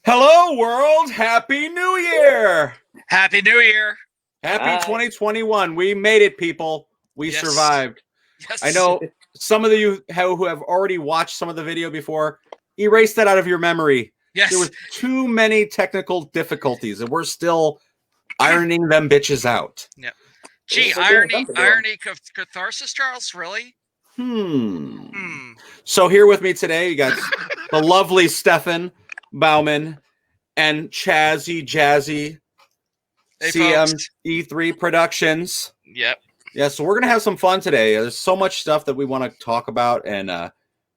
Hello, world. Happy New Year. Happy New Year. Happy 2021. We made it, people. We survived. Yes. I know some of you who have already watched some of the video before, erase that out of your memory. Yes. There was too many technical difficulties, and we're still ironing them bitches out. Yeah. Gee, irony, catharsis, Charles, really? So here with me today, you got the lovely Stefan Bauman and Jazzy Hey, CME3 Productions. Yep. Yeah, so we're going to have some fun today. There's so much stuff that we want to talk about and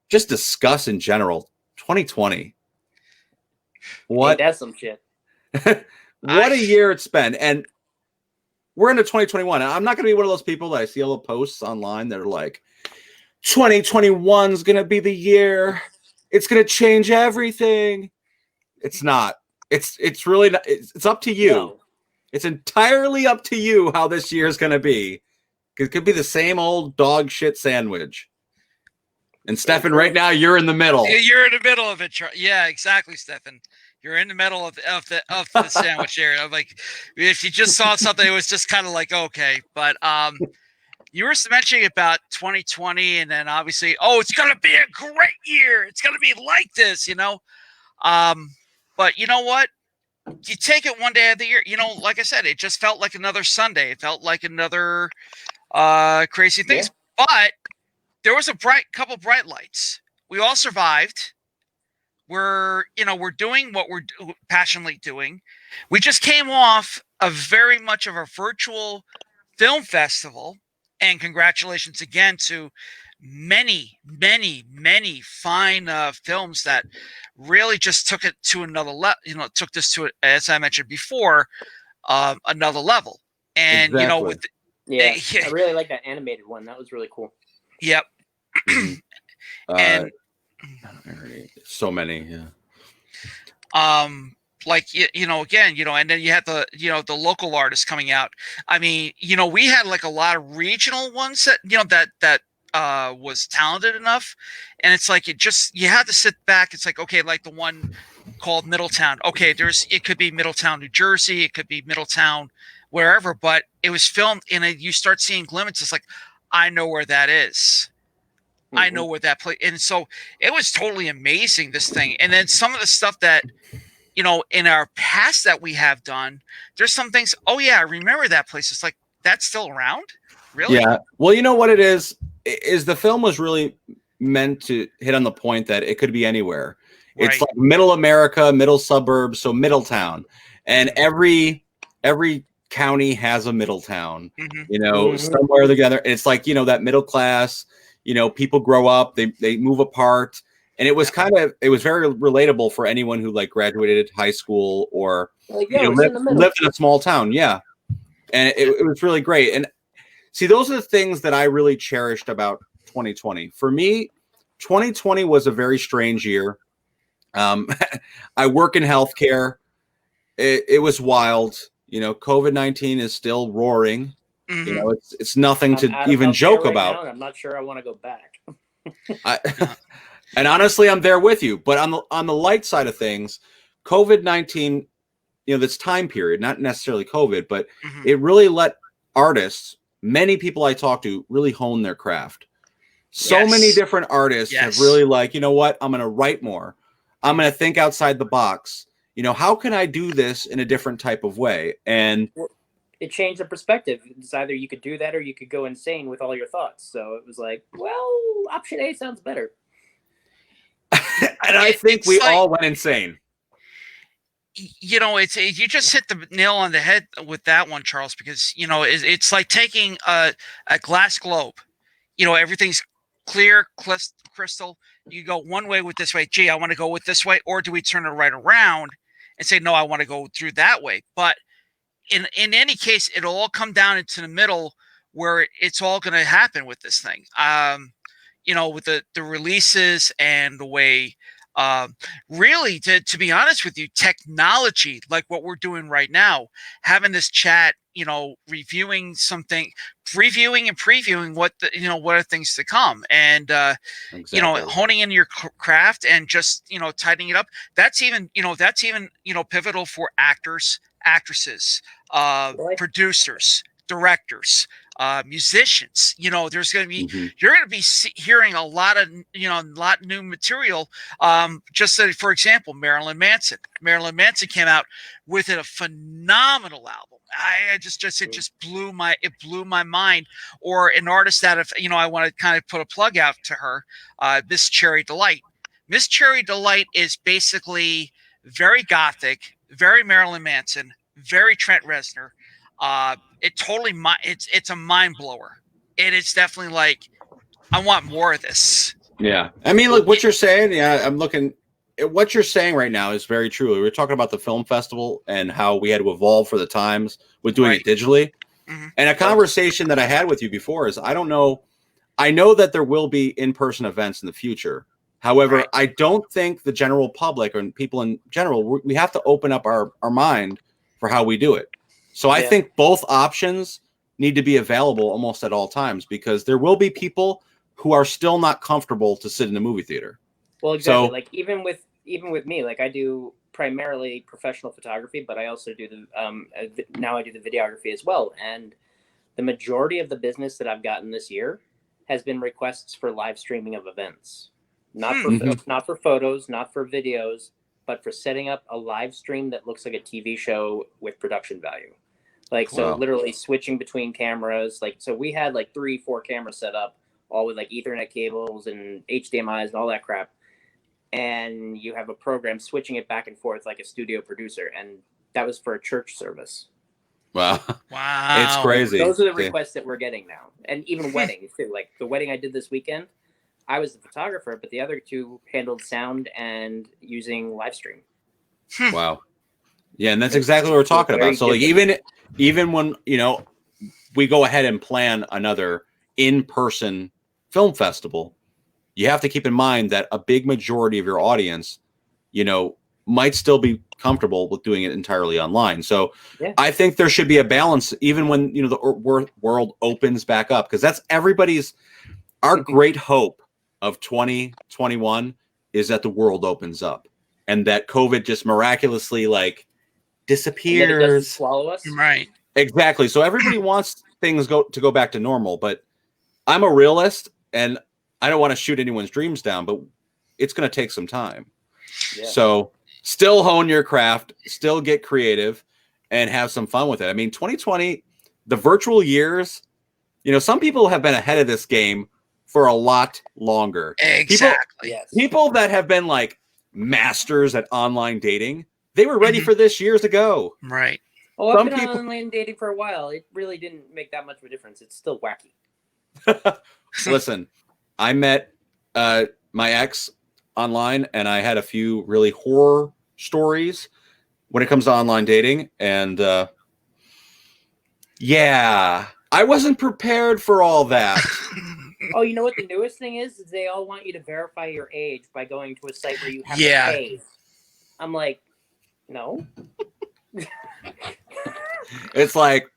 just discuss in general. 2020. What? Hey, that's some shit. What a year it's been. And we're into 2021. And I'm not going to be one of those people that I see all the posts online that are like, 2021 is going to be the year. It's going to change everything. It's not. It's really not. It's up to you. No. It's entirely up to you how this year is going to be. It could be the same old dog shit sandwich. And Stefan, right now you're in the middle. You're in the middle of it. Yeah, exactly, Stefan. You're in the middle of the sandwich area. I'm like, if you just saw something, it was just kind of like okay, but you were mentioning about 2020, and then obviously, it's going to be a great year. It's going to be like this, you know. But you know what? You take it one day of the year. You know, like I said, it just felt like another Sunday. It felt like another crazy things. Yeah. But there was a couple bright lights. We all survived. We're doing what we're passionately doing. We just came off a very much of a virtual film festival, and congratulations again to many fine films that really just took it to another level. You know, took this to, as I mentioned before, another level. And exactly. You know, with I really like that animated one. That was really cool. Yep. And so many, yeah. Like you know, again, you know, and then you had the the local artists coming out. I mean, you know, we had like a lot of regional ones that that was talented enough, and it's like you had to sit back. It's like, okay, like the one called Middletown. Okay, it could be Middletown, New Jersey, it could be Middletown, wherever, but it was filmed, and you start seeing glimpses. It's like, I know where that is. Mm-hmm. I know where that place, and so it was totally amazing, this thing. And then some of the stuff that, you know, in our past that we have done, there's some things. Oh yeah, I remember that place. It's like, that's still around, really? Yeah. Well, you know what it is the film was really meant to hit on the point that it could be anywhere. Right. It's like middle America, middle suburbs, so Middletown, and every county has a Middletown. Mm-hmm. You know, somewhere together. It's like, you know, that middle class. You know, people grow up, they move apart. And it was it was very relatable for anyone who like graduated high school or lived in a small town. Yeah. And it was really great. And see, those are the things that I really cherished about 2020. For me, 2020 was a very strange year. I work in healthcare. It was wild. You know, COVID-19 is still roaring. Mm-hmm. You know, it's nothing to even joke about. I'm not sure I want to go back. And honestly, I'm there with you. But on the light side of things, COVID-19, you know, this time period, not necessarily COVID, but it really let artists, many people I talk to, really hone their craft. So many different artists have really like, you know what, I'm going to write more. I'm going to think outside the box. You know, how can I do this in a different type of way? And it changed the perspective. It's either you could do that or you could go insane with all your thoughts. So it was like, well, option A sounds better. And I think we all went insane. You know, you just hit the nail on the head with that one, Charles, because, you know, it's like taking a glass globe. You know, everything's clear, crystal. You go one way with this way. Gee, I want to go with this way. Or do we turn it right around and say, no, I want to go through that way? But in any case, it'll all come down into the middle where it's all going to happen with this thing. You know, with the releases and the way, really, to be honest with you, technology, like what we're doing right now, having this chat reviewing something, reviewing and previewing what what are things to come, and Exactly. honing in your craft and just tightening it up. That's even pivotal for actors, actresses, Really? producers, directors, musicians. There's going to be Mhm. you're going to be hearing a lot of new material. Just for example, Marilyn Manson. Marilyn Manson came out with a phenomenal album. It just blew my mind. Or an artist that, if I want to kind of put a plug out to her, Miss Cherry Delight. Miss Cherry Delight is basically very gothic, very Marilyn Manson, very Trent Reznor. It's a mind blower. It is definitely like, I want more of this. Yeah. I mean, look, what you're saying, yeah, I'm looking what you're saying right now is very true. We were talking about the film festival and how we had to evolve for the times with doing it digitally. Mm-hmm. And a conversation that I had with you before is, I know that there will be in-person events in the future. However, I don't think the general public or people in general, we have to open up our mind for how we do it. So I think both options need to be available almost at all times, because there will be people who are still not comfortable to sit in a movie theater. Well, exactly. So, like even with me, like I do primarily professional photography, but I also do now I do the videography as well. And the majority of the business that I've gotten this year has been requests for live streaming of events, not for photos, not for videos, but for setting up a live stream that looks like a TV show with production value. Like, so literally switching between cameras. Like, so we had like 3-4 cameras set up, all with like Ethernet cables and HDMIs and all that crap. And you have a program switching it back and forth like a studio producer. And that was for a church service. Wow. It's crazy. Those are the requests that we're getting now. And even weddings too. Like the wedding I did this weekend, I was the photographer, but the other two handled sound and using live stream. Wow. Yeah, and that's exactly what we're talking about. So like even when, we go ahead and plan another in-person film festival, you have to keep in mind that a big majority of your audience, might still be comfortable with doing it entirely online. So I think there should be a balance, even when, the world opens back up, because that's our great hope of 2021 is that the world opens up and that COVID just miraculously disappears. And it doesn't swallow us. Right. Exactly. So everybody wants things to go back to normal, but I'm a realist and I don't want to shoot anyone's dreams down, but it's going to take some time. Yeah. So still hone your craft, still get creative, and have some fun with it. I mean, 2020, the virtual years, some people have been ahead of this game for a lot longer. Exactly. People that have been masters at online dating, they were ready for this years ago. Right. Oh, I've been online dating for a while. It really didn't make that much of a difference. It's still wacky. Listen, I met my ex online, and I had a few really horror stories when it comes to online dating. And I wasn't prepared for all that. Oh, you know what the newest thing is they all want you to verify your age by going to a site where you have to pay. I'm like, no. It's like,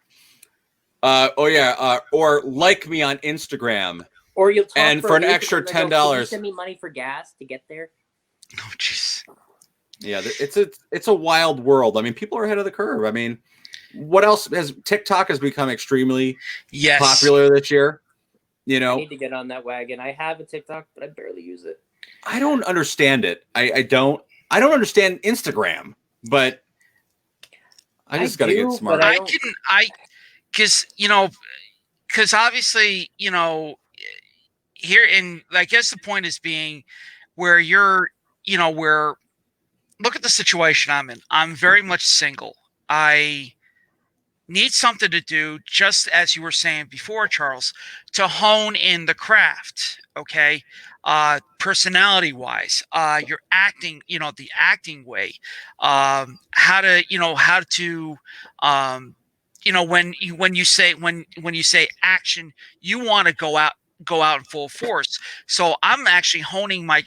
or like me on Instagram. Or you'll talk and for an extra $10. Can you send me money for gas to get there? Oh, jeez. Yeah, it's a wild world. I mean, people are ahead of the curve. I mean, what else TikTok has become extremely popular this year? I need to get on that wagon. I have a TikTok, but I barely use it. I don't understand it. I don't understand Instagram, but I just got to get smart. Because obviously, here I guess the point is being where you're, where look at the situation I'm in. I'm very much single. I need something to do, just as you were saying before, Charles, to hone in the craft. Okay. Personality wise, your acting, the acting way, how to, when you say action, you want to go out in full force. So I'm actually honing my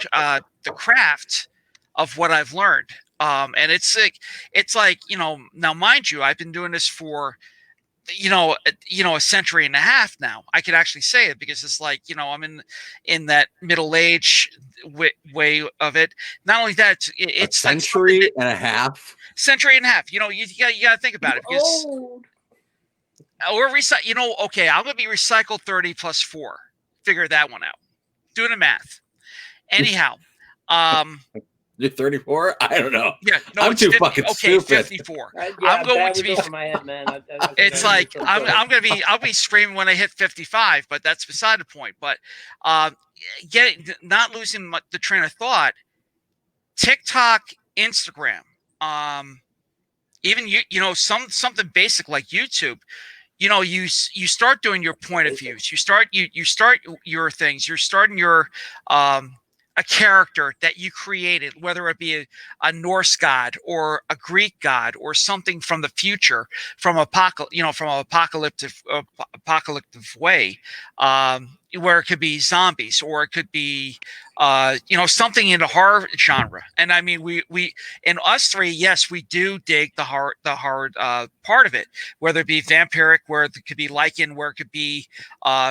the craft of what I've learned. And it's like now mind you, I've been doing this for a century and a half now. I could actually say it because it's like, I'm in that middle age way of it. Not only that, it's a century and a half. Century and a half. You got to think about it because or okay, I'm going to be recycled 30 plus 4. Figure that one out. Doing the math. Anyhow, you're 34. I don't know. Yeah, no, I'm too 50, fucking okay, stupid. 54. Yeah, I'm going to be. Over my head, man. It's like I'll be screaming when I hit 55, but that's beside the point. But not losing the train of thought. TikTok, Instagram, even something basic like YouTube. You start doing your point of views. You start your things. You're starting your a character that you created, whether it be a Norse god or a Greek god or something from the future, from apocalyptic way, where it could be zombies or it could be something in the horror genre. And I mean, we in us three, yes, we do dig the hard part of it, whether it be vampiric, where it could be Lycan, where it could be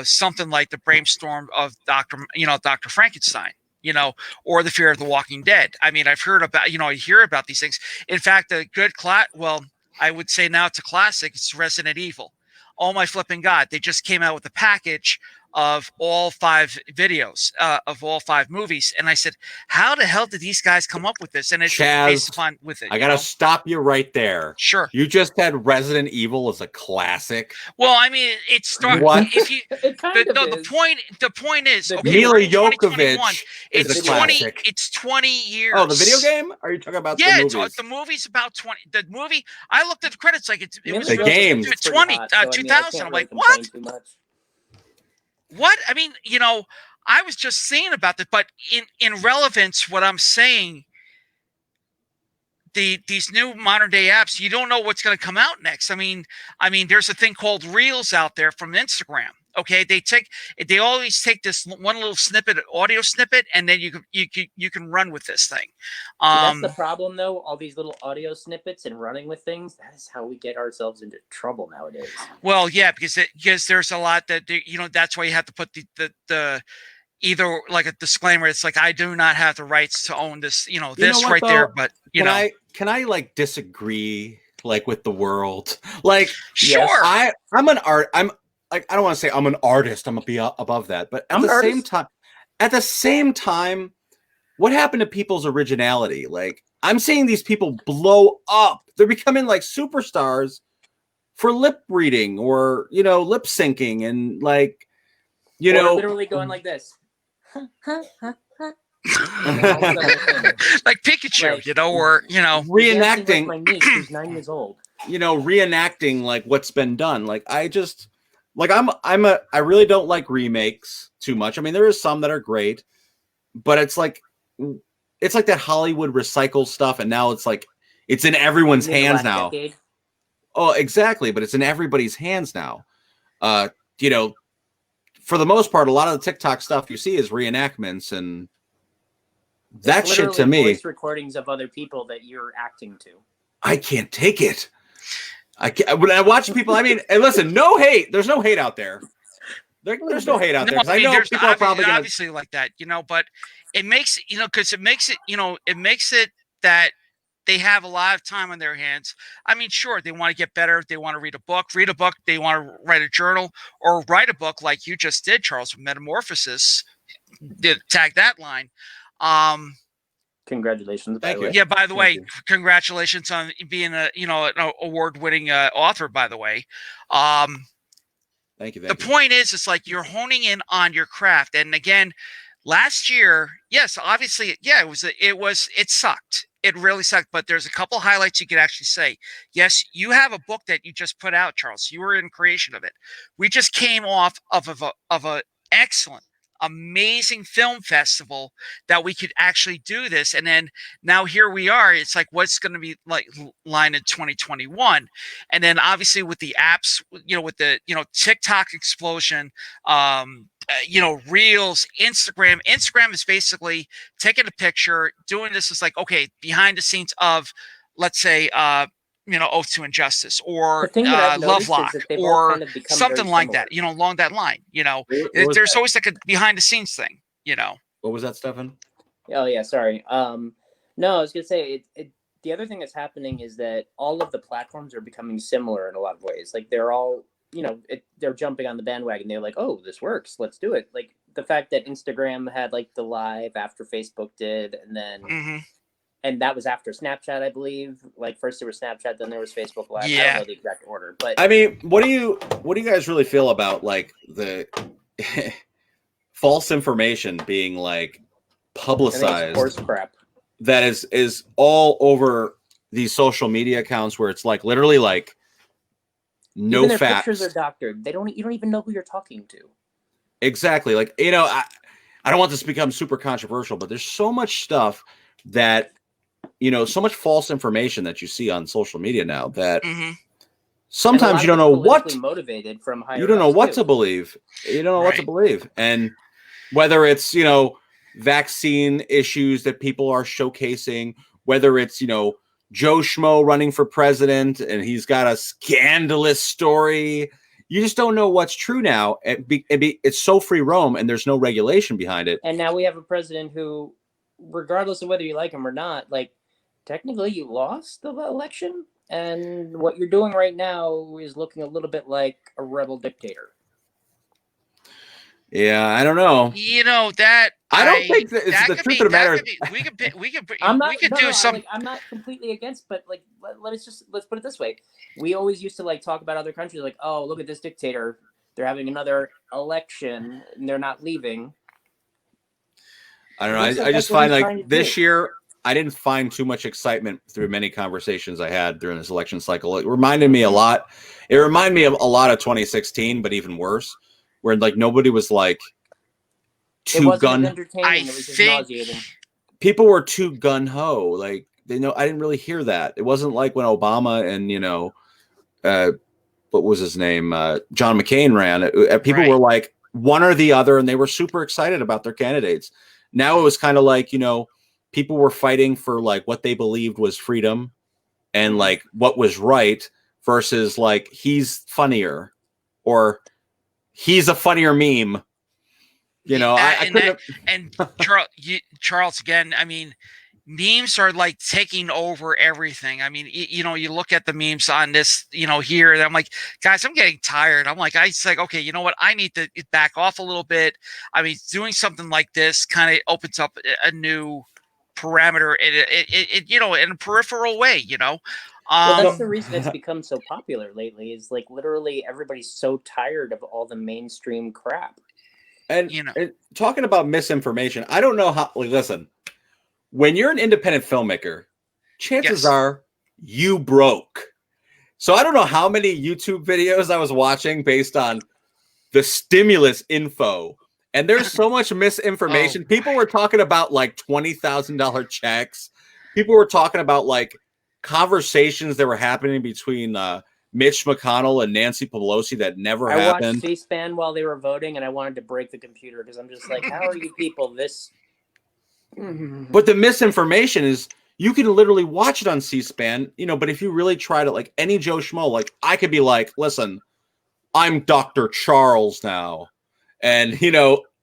something like the brainstorm of Dr. Frankenstein, or the Fear of the Walking Dead. I mean, I've heard about, I hear about these things. In fact, a good I would say now it's a classic. It's Resident Evil. Oh my flipping God. They just came out with a package of all 5 videos, of all 5 movies. And I said, how the hell did these guys come up with this? And it's based upon with it. I got to stop you right there. Sure. You just said Resident Evil is a classic. Well, I mean, it started. What? If you, the point is, okay, Mila Jovovich is a 20, classic. It's 20 years. Oh, the video game? Are you talking about the movies? The movie's about 20. The movie, I looked at the credits like it was the game. 2000. I'm like, what? What? I mean, I was just saying about that, but in relevance, what I'm saying, these new modern day apps, you don't know what's going to come out next. I mean, there's a thing called Reels out there from Instagram. Okay, they always take this one little audio snippet, and then you can run with this thing. That's the problem, though. All these little audio snippets and running with things. That is how we get ourselves into trouble nowadays. Well, yeah, because there's a lot that that's why you have to put the either like a disclaimer. It's like, I do not have the rights to own this, this right there. But can I like disagree like with the world? Like, sure, I'm an art. I'm like, I don't want to say I'm an artist. I'm gonna be above that. But at the same time, what happened to people's originality? Like, I'm seeing these people blow up. They're becoming like superstars for lip reading or lip syncing and like literally going like this. Like Pikachu, or reenacting. My niece, who's 9 years old. Reenacting like what's been done. Like, I really don't like remakes too much. I mean, there is some that are great, but it's like that Hollywood recycle stuff, and now it's like it's in everyone's hands now. Decade. Oh, exactly, but it's in everybody's hands now. For the most part, a lot of the TikTok stuff you see is reenactments, and that shit to me. Voice recordings of other people that you're acting to. I can't take it. When I watch people, I mean, and listen, no hate. There's no hate out there. There's no hate out there. I know people are probably obviously like that, but it makes because it makes it that they have a lot of time on their hands. I mean, sure, they want to get better. They want to read a book. They want to write a journal or write a book like you just did, Charles, with Metamorphosis. Tag that line. Congratulations. Thank you. Yeah, by the way, congratulations on being an award-winning author, by the way. Thank you. The point is, it's like you're honing in on your craft. And again, last year, yes, obviously, yeah, it sucked. It really sucked, but there's a couple highlights you could actually say. Yes, you have a book that you just put out, Charles. You were in creation of it. We just came off of a excellent, amazing film festival that we could actually do this, and then now here we are. It's like, what's going to be like line in 2021, and then obviously with the apps, with the TikTok explosion, Reels, Instagram is basically taking a picture, doing this is like, okay, behind the scenes of, let's say, Oath to Injustice, The or thing that I've noticed is Lovelock, that they've all or kind of become something very like similar. that, along that line. What was There's that? always like a behind the scenes thing. What was that, Stefan? Oh yeah, sorry. No, I was gonna say the other thing that's happening is that all of the platforms are becoming similar in a lot of ways. Like they're all, they're jumping on the bandwagon. They're like, oh, this works, let's do it. Like the fact that Instagram had like the live after Facebook did, and then Mm-hmm. and that was after Snapchat, I believe. Like first there was Snapchat, then there was Facebook Live. I don't Yeah. know the exact order, but I mean, what do you guys really feel about like the false information being like I think it's publicized horse crap. that is all over these social media accounts where it's like literally like no Even their facts. pictures are doctored. You don't even know who you're talking to. Exactly. Like, I don't want this to become super controversial, but there's so much stuff that, so much false information that you see on social media now that Mm-hmm. sometimes you don't know what motivated from higher you don't know ups, what too. to believe. You don't know what to Right. believe. And whether it's, vaccine issues that people are showcasing, whether it's, Joe Schmo running for president and he's got a scandalous story. You just don't know what's true now. It's so free roam and there's no regulation behind it. And now we have a president who, regardless of whether you like him or not, like technically you lost the election, and what you're doing right now is looking a little bit like a rebel dictator. Yeah, I don't know. That I don't think that it's the truth of the matter. We could No, do some. I'm not completely against, but like let's put it this way: we always used to like talk about other countries, like, oh, look at this dictator, they're having another election and they're not leaving. I don't know. I just find like this year, I didn't find too much excitement through many conversations I had during this election cycle. It reminded me a lot. It reminded me of a lot of 2016, but even worse, where like nobody was like too gun. Entertaining. It was just nauseating. People were too gun ho. Like I didn't really hear that. It wasn't like when Obama and what was his name, John McCain ran. People were like one or the other, and they were super excited about their candidates. Now it was kind of like, people were fighting for like what they believed was freedom and like what was right versus like he's funnier or he's a funnier meme. Charles, again, I mean, memes are like taking over everything. I mean, you look at the memes on this, here, and I'm like, guys, I'm getting tired. I'm like, it's like, okay, you know what? I need to back off a little bit. I mean, doing something like this kind of opens up a new parameter in a peripheral way, Well, that's the reason it's become so popular lately, is like literally everybody's so tired of all the mainstream crap. And, and talking about misinformation, I don't know how, like, listen, when you're an independent filmmaker, chances are you broke. So I don't know how many YouTube videos I was watching based on the stimulus info. And there's so much misinformation. People were talking about like $20,000 checks. People were talking about like conversations that were happening between Mitch McConnell and Nancy Pelosi that never happened. I watched C-SPAN while they were voting, and I wanted to break the computer because I'm just like, how are you people this? But the misinformation is you can literally watch it on C-SPAN, but if you really try to, like any Joe Schmo, like I could be like, listen, I'm Dr. Charles now. And,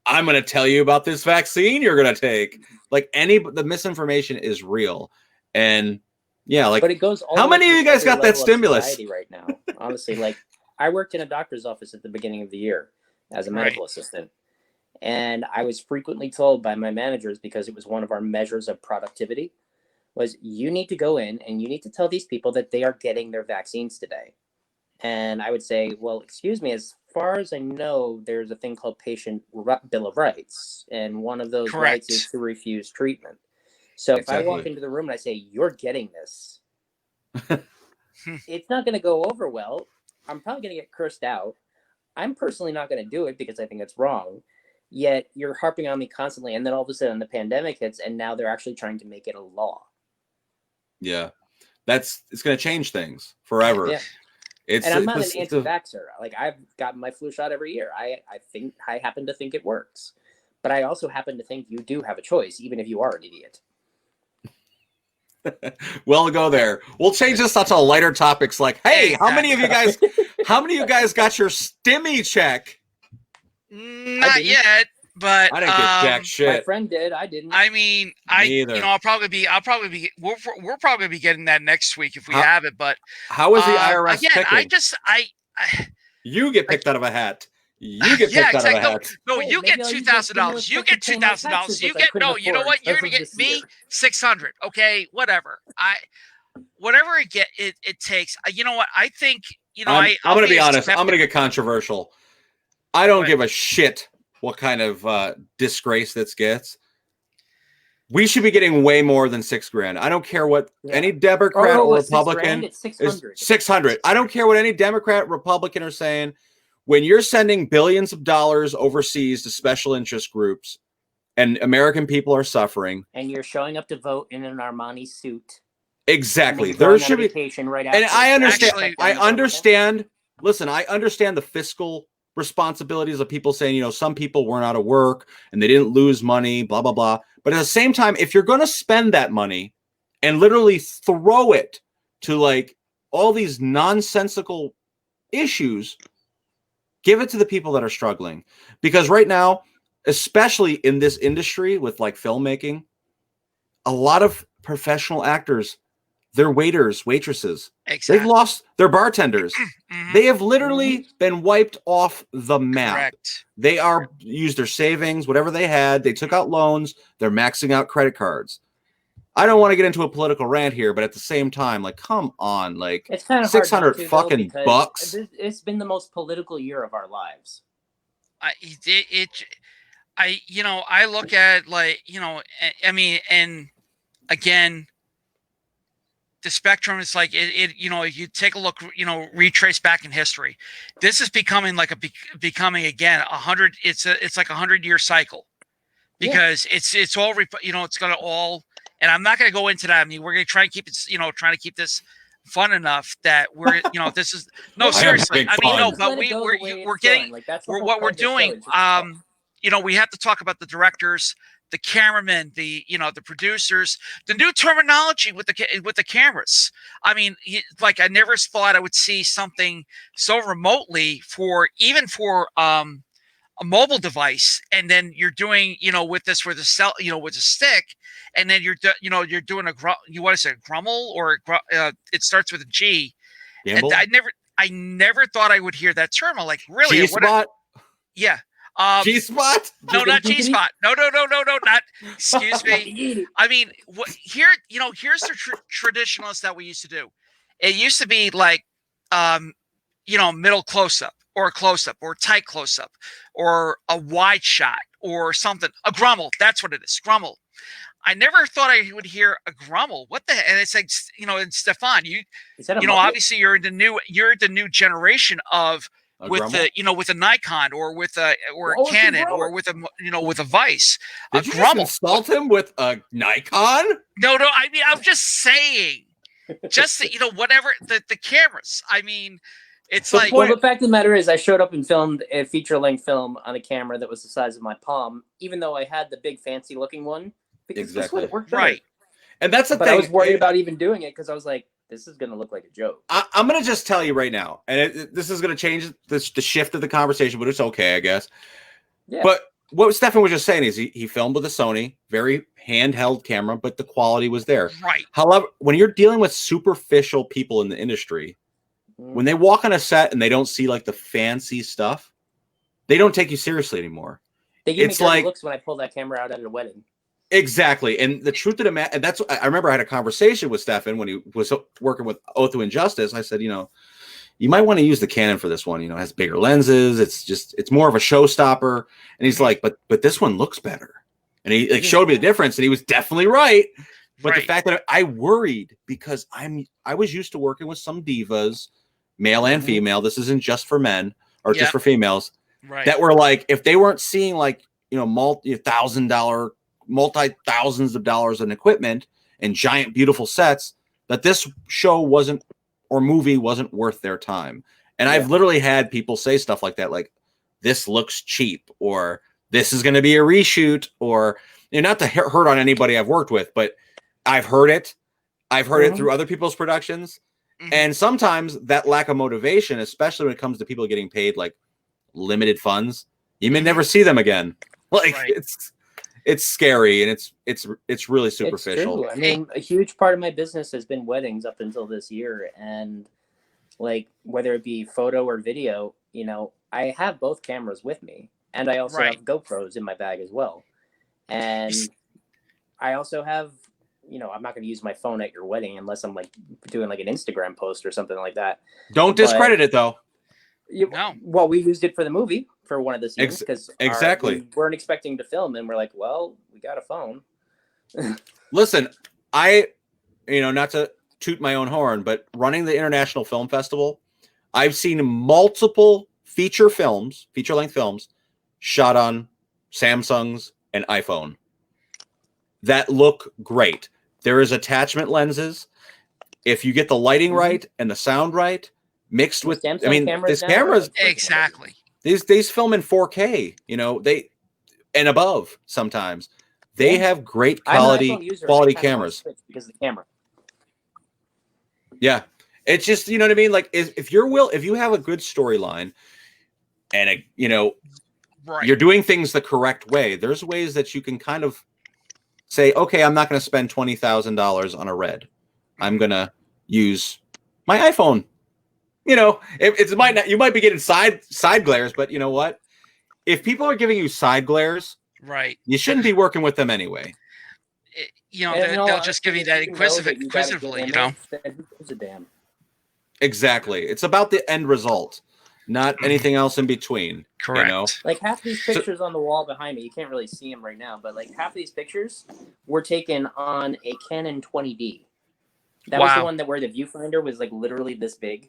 I'm going to tell you about this vaccine you're going to take. Like the misinformation is real. And yeah, like, but it goes all how many of you guys got that stimulus right now? Honestly, like I worked in a doctor's office at the beginning of the year as a medical assistant. And I was frequently told by my managers, because it was one of our measures of productivity, was you need to go in and you need to tell these people that they are getting their vaccines today. And I would say, well, excuse me, as far as I know, there's a thing called Patient Bill of Rights. And one of those rights is to refuse treatment. So if I walk into the room and I say, you're getting this, it's not going to go over well. I'm probably going to get cursed out. I'm personally not going to do it because I think it's wrong. Yet you're harping on me constantly. And then all of a sudden the pandemic hits and now they're actually trying to make it a law. Yeah. It's going to change things forever. Yeah. And I'm not an anti-vaxxer. Like I've gotten my flu shot every year. I happen to think it works. But I also happen to think you do have a choice, even if you are an idiot. We'll go there. We'll change this to lighter topics like, hey, how many of you guys got your stimmy check? Not yet, but I didn't get jack shit. My friend did. I didn't. I mean, I'll probably be. We'll probably be getting that next week if we have it. But how is the IRS again? picking? You get picked out of a hat. You get picked out of a hat. No, you get $2,000. You get $2,000. You get no. You know what? You're gonna get me 600. Okay, whatever. Whatever it takes. You know what? I think. You know, I'm going to be honest. I'm going to get controversial. I don't give a shit what kind of disgrace this gets. We should be getting way more than $6,000. I don't care what any Democrat or Republican is 600. 600. I don't care what any Democrat, Republican are saying. When you're sending billions of dollars overseas to special interest groups and American people are suffering. And you're showing up to vote in an Armani suit. Exactly. There should be. Right and I understand. Listen, I understand the fiscal responsibilities of people saying, you know, some people weren't out of work and they didn't lose money, blah, blah, blah. But at the same time, if you're going to spend that money and literally throw it to like all these nonsensical issues, give it to the people that are struggling. Because right now, especially in this industry with like filmmaking, a lot of professional actors, they're waiters, waitresses. Exactly. They've lost their bartenders. They have literally been wiped off the map. Correct. They are used their savings, whatever they had. They took out loans. They're maxing out credit cards. I don't want to get into a political rant here, but at the same time, like, come on, like, it's kind of 600 fucking bucks. It's been the most political year of our lives. I look at like, you know, I mean, and again, the spectrum is like you know, you take a look, you know, retrace back in history. This is becoming like becoming again 100. It's like 100-year cycle because it's all, you know, it's going to all. And I'm not going to go into that. I mean, we're going to try and keep it, you know, trying to keep this fun enough that we're, you know, this is no, seriously. I mean, no, but we're getting, like, what we're doing. You know, we have to talk about the directors, the cameramen, the, you know, the producers, the new terminology with the cameras. I mean, like, I never thought I would see something so remotely for a mobile device, and then you're doing, you know, with this, with a cell, you know, with a stick, and then you're doing what is it, Grummel, or it starts with a G. Gamble? And I never thought I would hear that term. I'm like, really? G-spot? Yeah. G-spot? No, not G-spot. No, not. Excuse me. I mean, here's the traditionalist that we used to do. It used to be like, you know, middle close-up, or a close-up, or tight close-up, or a wide shot, or something. A Grummel. That's what it is. Grummel. I never thought I would hear a Grummel. What the? And it's like, you know, and Stefan, you know, obviously you're the new generation of with Grummel? With a Nikon, or with a Canon, or with a, you know, with a Vice. Did you just insult him with a Nikon? No. I mean, I'm just saying, you know, whatever the cameras. I mean, it's the like. Well, the fact of the matter is, I showed up and filmed a feature-length film on a camera that was the size of my palm, even though I had the big fancy-looking one. Because exactly. It worked better. Right. And that's the thing. I was worried about even doing it because I was like, this is going to look like a joke. I'm going to just tell you right now, and this is going to change the shift of the conversation, but it's okay, I guess. Yeah. But what Stefan was just saying is he filmed with a Sony, very handheld camera, but the quality was there. Right. However, when you're dealing with superficial people in the industry, when they walk on a set and they don't see like the fancy stuff, they don't take you seriously anymore. They give me dirty looks when I pull that camera out at a wedding. Exactly. And the truth of the matter, and that's, I remember I had a conversation with Stefan when he was working with Oath to Injustice. I said, you know, you might want to use the Canon for this one. You know, it has bigger lenses. It's more of a showstopper. And he's like, but this one looks better. And he like showed me the difference, and he was definitely right. But the fact that I worried, because I was used to working with some divas, male and female. This isn't just for men or just for females. Right. That were like, if they weren't seeing like, you know, multi-thousands of dollars in equipment and giant beautiful sets, that this show wasn't, or movie wasn't worth their time. And I've literally had people say stuff like that, like, this looks cheap, or this is going to be a reshoot, or, you know, not to hurt on anybody I've worked with, but I've heard it. I've heard it through other people's productions. And sometimes that lack of motivation, especially when it comes to people getting paid like limited funds, you may never see them again. Like it's scary, and it's really superficial. It's true. I mean, a huge part of my business has been weddings up until this year, and like whether it be photo or video, you know, I have both cameras with me, and I also have GoPros in my bag as well. And I also have, you know, I'm not going to use my phone at your wedding unless I'm like doing like an Instagram post or something like that. Don't discredit it though. No. Well, we used it for the movie for one of the scenes because exactly we weren't expecting to film, and we're like, well, we got a phone. Listen, not to toot my own horn, but running the International Film Festival, I've seen multiple feature-length films shot on Samsungs and iPhone that look great. There is attachment lenses. If you get the lighting right and the sound right, mixed with, Samsung I mean, this camera's exactly. These film in 4K, you know, and above sometimes. They have great quality cameras. Because of the camera. Yeah. It's just, you know what I mean? Like if you have a good storyline and you're doing things the correct way, there's ways that you can kind of say, okay, I'm not going to spend $20,000 on a red. I'm going to use my iPhone. You know, you might be getting side glares, but you know what? If people are giving you side glares, you shouldn't be working with them anyway. They'll just give you that inquisitively, you know. Exactly. It's about the end result, not anything else in between. Correct. You know? Like half these pictures on the wall behind me, you can't really see them right now, but like half these pictures were taken on a Canon 20D. That was the one where the viewfinder was like literally this big.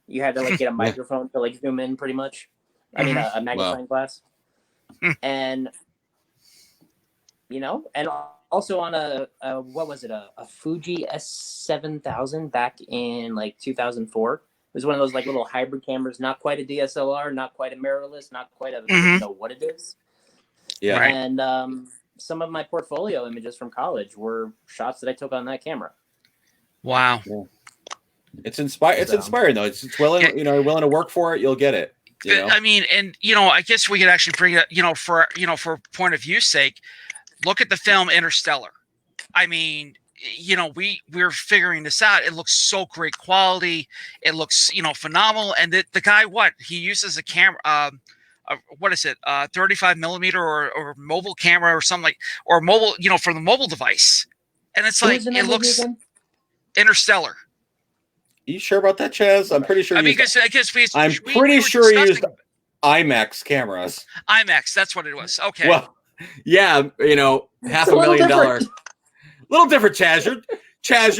You had to like get a microphone to like zoom in pretty much. I mean, a magnifying glass. And, you know, and also on a Fuji S7000 back in like 2004. It was one of those like little hybrid cameras, not quite a DSLR, not quite a mirrorless, not quite a, you know what it is. Yeah. And some of my portfolio images from college were shots that I took on that camera. Wow. Yeah. It's inspiring though. It's willing, you're willing to work for it, you'll get it. You know? I mean, and I guess we could actually bring it, for point of view's sake, look at the film Interstellar. I mean, we're figuring this out. It looks so great quality. It looks, phenomenal. And the guy, he uses a camera, what is it? 35 millimeter or mobile camera or something or mobile, for the mobile device. And it's like, it looks Interstellar. You sure about that, Chaz? I'm pretty sure. I mean, I'm pretty sure he used IMAX cameras. IMAX, that's what it was. Okay. Well, yeah, $500,000. Little different, Chaz.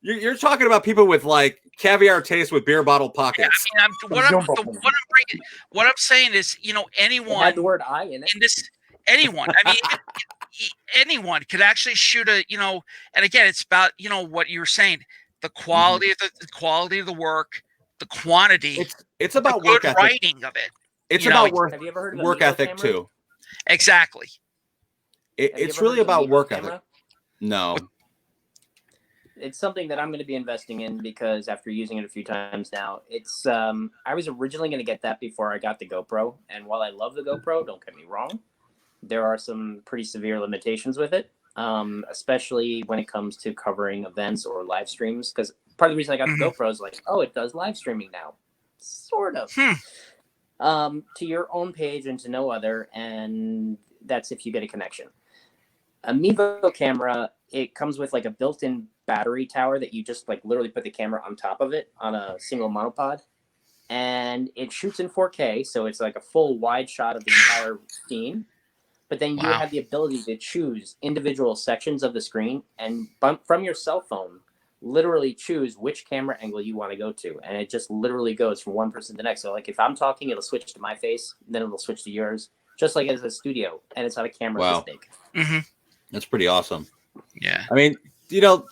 You're talking about people with like caviar taste with beer bottle pockets. Yeah, I mean, what I'm saying is, anyone it had the word "I" in it. Anyone. I mean, anyone could actually shoot a, and again, it's about, what you were saying. The quality of the work, the quantity. It's about the work good ethic. writing of it. It's about have you ever heard of work ethic camera? too. Exactly. It's really about work ethic. No. It's something that I'm going to be investing in because after using it a few times now, it's I was originally going to get that before I got the GoPro, and while I love the GoPro, don't get me wrong, there are some pretty severe limitations with it. Especially when it comes to covering events or live streams, because part of the reason I got the GoPro is like, oh, it does live streaming now, sort of, to your own page and to no other, and that's if you get a connection. A Mevo camera, it comes with like a built-in battery tower that you just like literally put the camera on top of it on a single monopod, and it shoots in 4K, so it's like a full wide shot of the entire scene. But then you have the ability to choose individual sections of the screen and from your cell phone, literally choose which camera angle you want to go to. And it just literally goes from one person to the next. So like if I'm talking, it'll switch to my face, then it'll switch to yours, just like as a studio. And it's not a camera this big. That's pretty awesome. Yeah. I mean,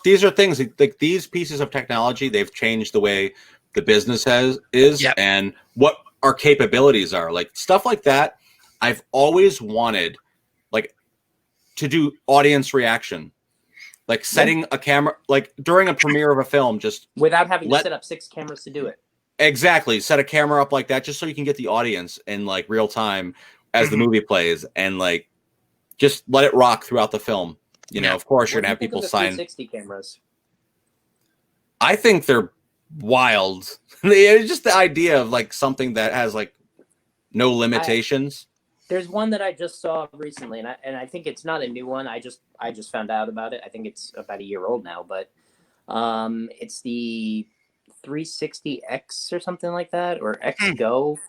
these are things like these pieces of technology, they've changed the way the business is and what our capabilities are. Like stuff like that, I've always wanted to do audience reaction. like setting a camera, like during a premiere of a film, just without having to set up 6 cameras to do it. Exactly. Set a camera up like that just so you can get the audience in like real time as the movie plays, and like just let it rock throughout the film. You know, of course, you're gonna have people sign 360 cameras. I think they're wild. It's just the idea of like something that has like no limitations. There's one that I just saw recently, and I think it's not a new one. I just found out about it. I think it's about a year old now, but it's the 360X or something like that, or X Go.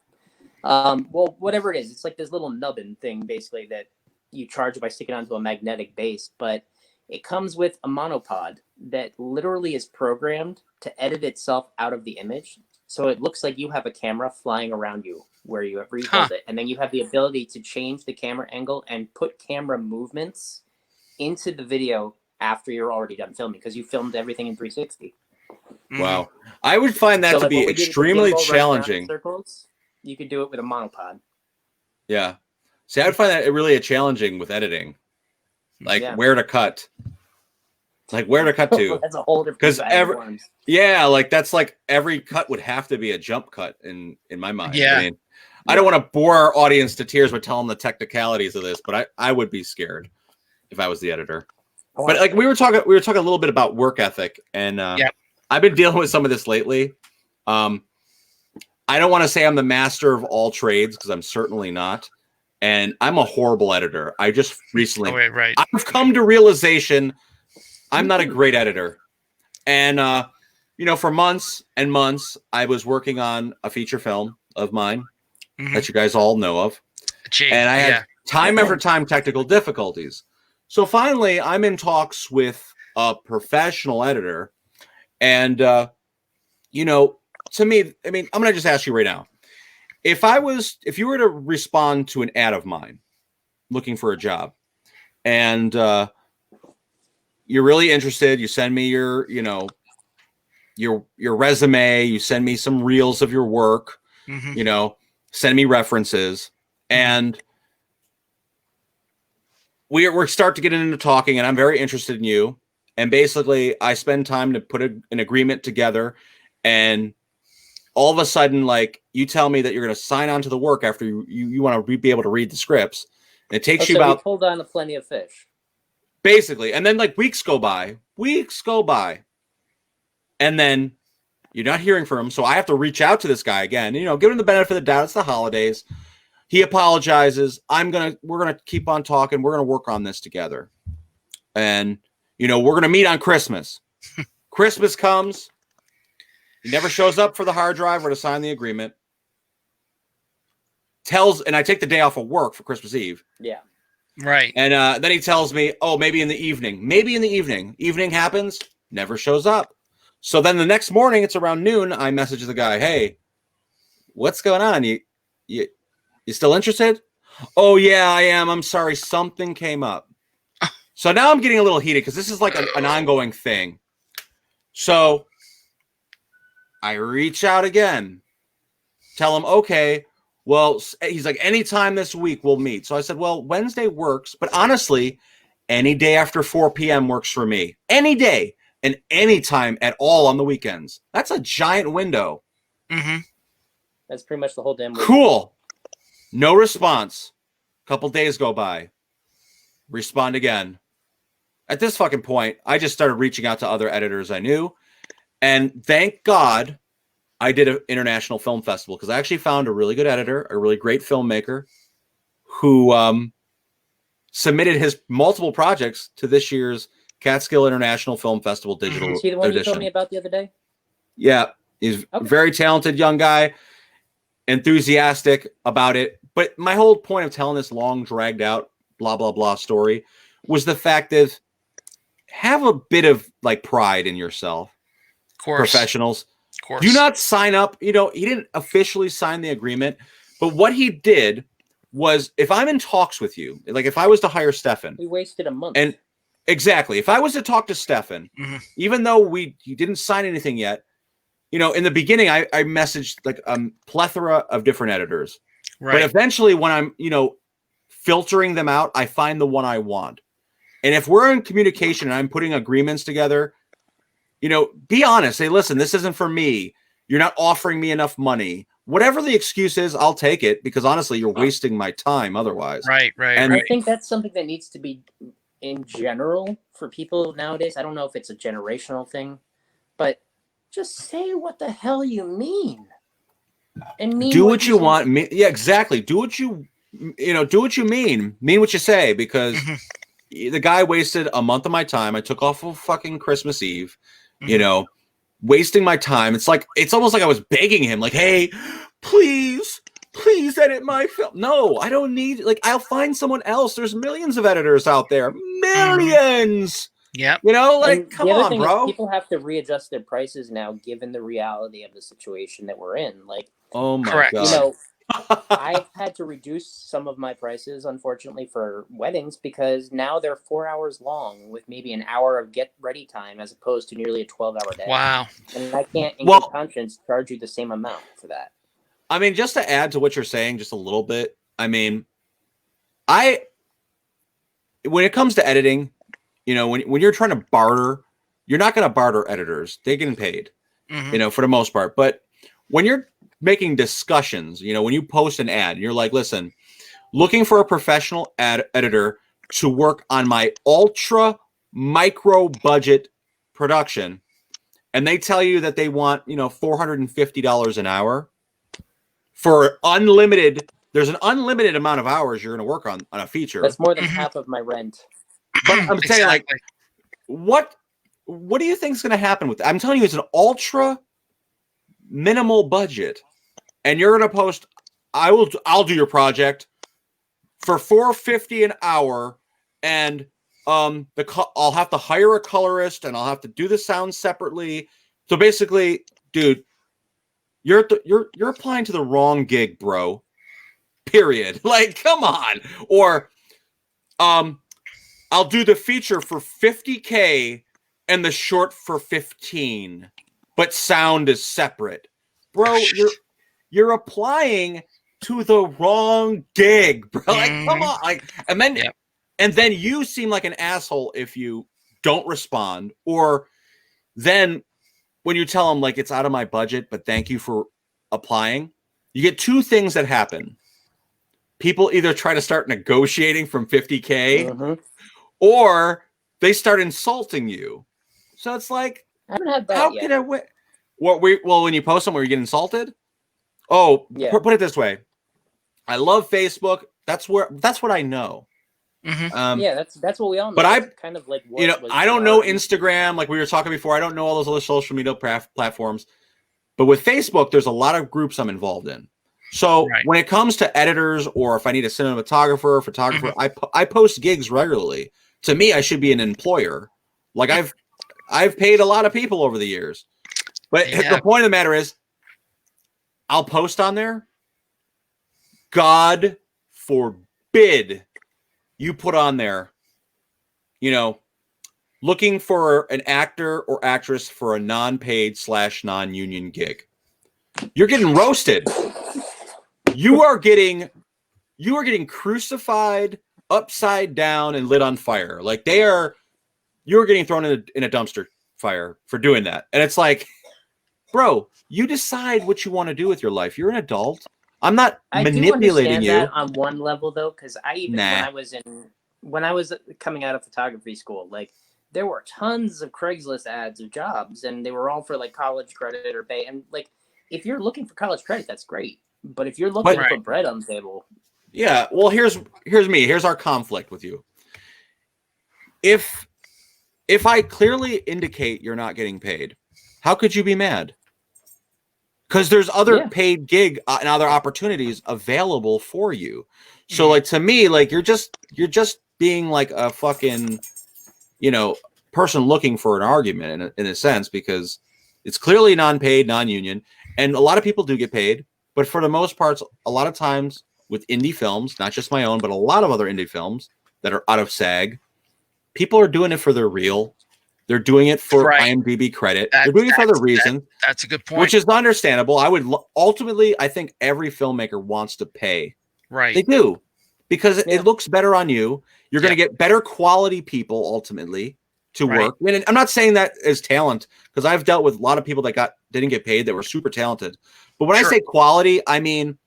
Well, whatever it is, it's like this little nubbin thing basically that you charge by sticking onto a magnetic base, but it comes with a monopod that literally is programmed to edit itself out of the image. So it looks like you have a camera flying around you wherever you hold it. And then you have the ability to change the camera angle and put camera movements into the video after you're already done filming, because you filmed everything in 360. Wow. I would find that to be extremely challenging. Circles, you could do it with a monopod. Yeah. See, I would find that really challenging with editing. Like where to cut. Like where to cut to. That's a whole different like that's like every cut would have to be a jump cut in my mind. Yeah. I mean, I don't want to bore our audience to tears with telling them the technicalities of this, but I would be scared if I was the editor. But like we were talking a little bit about work ethic, and I've been dealing with some of this lately. I don't want to say I'm the master of all trades, because I'm certainly not. And I'm a horrible editor. I just recently I've come to realization I'm not a great editor. And for months and months I was working on a feature film of mine that you guys all know of. And I had time after time technical difficulties. So finally I'm in talks with a professional editor. And to me, I mean, I'm going to just ask you right now. If you were to respond to an ad of mine looking for a job, and you're really interested, you send me your resume, you send me some reels of your work, send me references, and we start to get into talking, and I'm very interested in you. And basically I spend time to put an agreement together, and all of a sudden, like, you tell me that you're going to sign on to the work after you want to be able to read the scripts. And it takes you about... hold on to plenty of fish. Basically. And then, like, weeks go by. And then you're not hearing from him. So I have to reach out to this guy again. Give him the benefit of the doubt. It's the holidays. He apologizes. we're going to keep on talking. We're going to work on this together. And, we're going to meet on Christmas. Christmas comes. He never shows up for the hard drive or to sign the agreement. And I take the day off of work for Christmas Eve. Yeah. Right. And then he tells me, maybe in the evening. Evening happens, never shows up. So then the next morning, it's around noon, I message the guy, hey, what's going on? You still interested? Oh, yeah, I am. I'm sorry. Something came up. So now I'm getting a little heated because this is like an ongoing thing. So I reach out again, tell him, okay, well, he's like, anytime this week we'll meet. So I said, well, Wednesday works, but honestly, any day after 4 p.m. works for me. Any day and any time at all on the weekends. That's a giant window. That's pretty much the whole damn week. Cool. No response. Couple days go by. Respond again. At this fucking point, I just started reaching out to other editors I knew. And thank God I did an international film festival, because I actually found a really good editor, a really great filmmaker who submitted his multiple projects to this year's Catskill International Film Festival digital Is he the one edition. you told me about the other day? Yeah, he's a very talented young guy, enthusiastic about it. But my whole point of telling this long, dragged out, blah, blah, blah story was the fact that have a bit of like pride in yourself. Professionals. Of course. Do not sign up. He didn't officially sign the agreement, but what he did was, if I'm in talks with you, like if I was to hire Stefan, we wasted a month. And exactly, if I was to talk to Stefan, even though he didn't sign anything yet, in the beginning, I messaged like a plethora of different editors, right? But eventually when I'm, filtering them out, I find the one I want. And if we're in communication and I'm putting agreements together, be honest. Say, listen, this isn't for me. You're not offering me enough money. Whatever the excuse is, I'll take it, because honestly, you're wasting my time otherwise. Right. And I think that's something that needs to be in general for people nowadays. I don't know if it's a generational thing, but just say what the hell you mean. And mean do what you say. want. Yeah, exactly. Do what you mean. Mean what you say, because the guy wasted a month of my time. I took off of fucking Christmas Eve, wasting my time. It's almost like I was begging him, like, hey, please edit my film. No, I don't need, I'll find someone else. There's millions of editors out there. Millions. Yeah. Come on, bro. People have to readjust their prices now, given the reality of the situation that we're in. Oh my Correct. God. I've had to reduce some of my prices, unfortunately, for weddings, because now they're 4 hours long with maybe an hour of get ready time as opposed to nearly a 12-hour day. Wow. And I can't, in good conscience, charge you the same amount for that. I mean, just to add to what you're saying just a little bit, I mean, when it comes to editing, when you're trying to barter, you're not going to barter editors. They're getting paid, for the most part. But when you're making discussions, when you post an ad, you're like, listen, looking for a professional editor to work on my ultra micro budget production, and they tell you that they want, $450 an hour for unlimited. There's an unlimited amount of hours you're going to work on a feature. That's more than half of my rent. But I'm saying, what do you think is going to happen with that? I'm telling you, it's an ultra minimal budget, and you're going to post, I'll do your project for $450 an hour, and I'll have to hire a colorist, and I'll have to do the sound separately. So basically, dude, you're applying to the wrong gig, bro. Period. Come on. Or I'll do the feature for $50K and the short for $15, but sound is separate. Bro, you're applying to the wrong gig, bro. Come on. And then you seem like an asshole if you don't respond, or then when you tell them, it's out of my budget, but thank you for applying. You get two things that happen. People either try to start negotiating from $50K, or they start insulting you. So it's like, I haven't had that how yet. can I win? When you post somewhere, you get insulted. Oh, yeah. Put it this way. I love Facebook. That's what I know. Yeah, that's what we all know. But it's kind of like I don't know Instagram, like we were talking before. I don't know all those other social media platforms. But with Facebook, there's a lot of groups I'm involved in. So when it comes to editors, or if I need a cinematographer or photographer, I post gigs regularly. To me, I should be an employer. I've paid a lot of people over the years. But the point of the matter is, I'll post on there. God forbid you put on there, looking for an actor or actress for a non-paid / non-union gig. You're getting roasted. You are getting crucified, upside down, and lit on fire. You're getting thrown in a dumpster fire for doing that. And it's like, bro, you decide what you want to do with your life. You're an adult. I'm not manipulating you. That on one level, though, because when I was coming out of photography school, there were tons of Craigslist ads of jobs, and they were all for college credit or pay. And if you're looking for college credit, that's great. But if you're looking for bread on the table, yeah. Well, here's me. Here's our conflict with you. If I clearly indicate you're not getting paid, how could you be mad? Because there's other paid gig and other opportunities available for you. So to me, you're just being a fucking, person looking for an argument in a sense, because it's clearly non-paid, non-union, and a lot of people do get paid. But for the most part, a lot of times with indie films, not just my own, but a lot of other indie films that are out of SAG, people are doing it for their reel. They're doing it for IMDb credit. They're doing it for other reasons. That's a good point. Which is understandable. I would ultimately, I think every filmmaker wants to pay. Right. They do. because it looks better on you. You're going to get better quality people ultimately to work. I mean, I'm not saying that as talent, because I've dealt with a lot of people that didn't get paid that were super talented. But when I say quality, I mean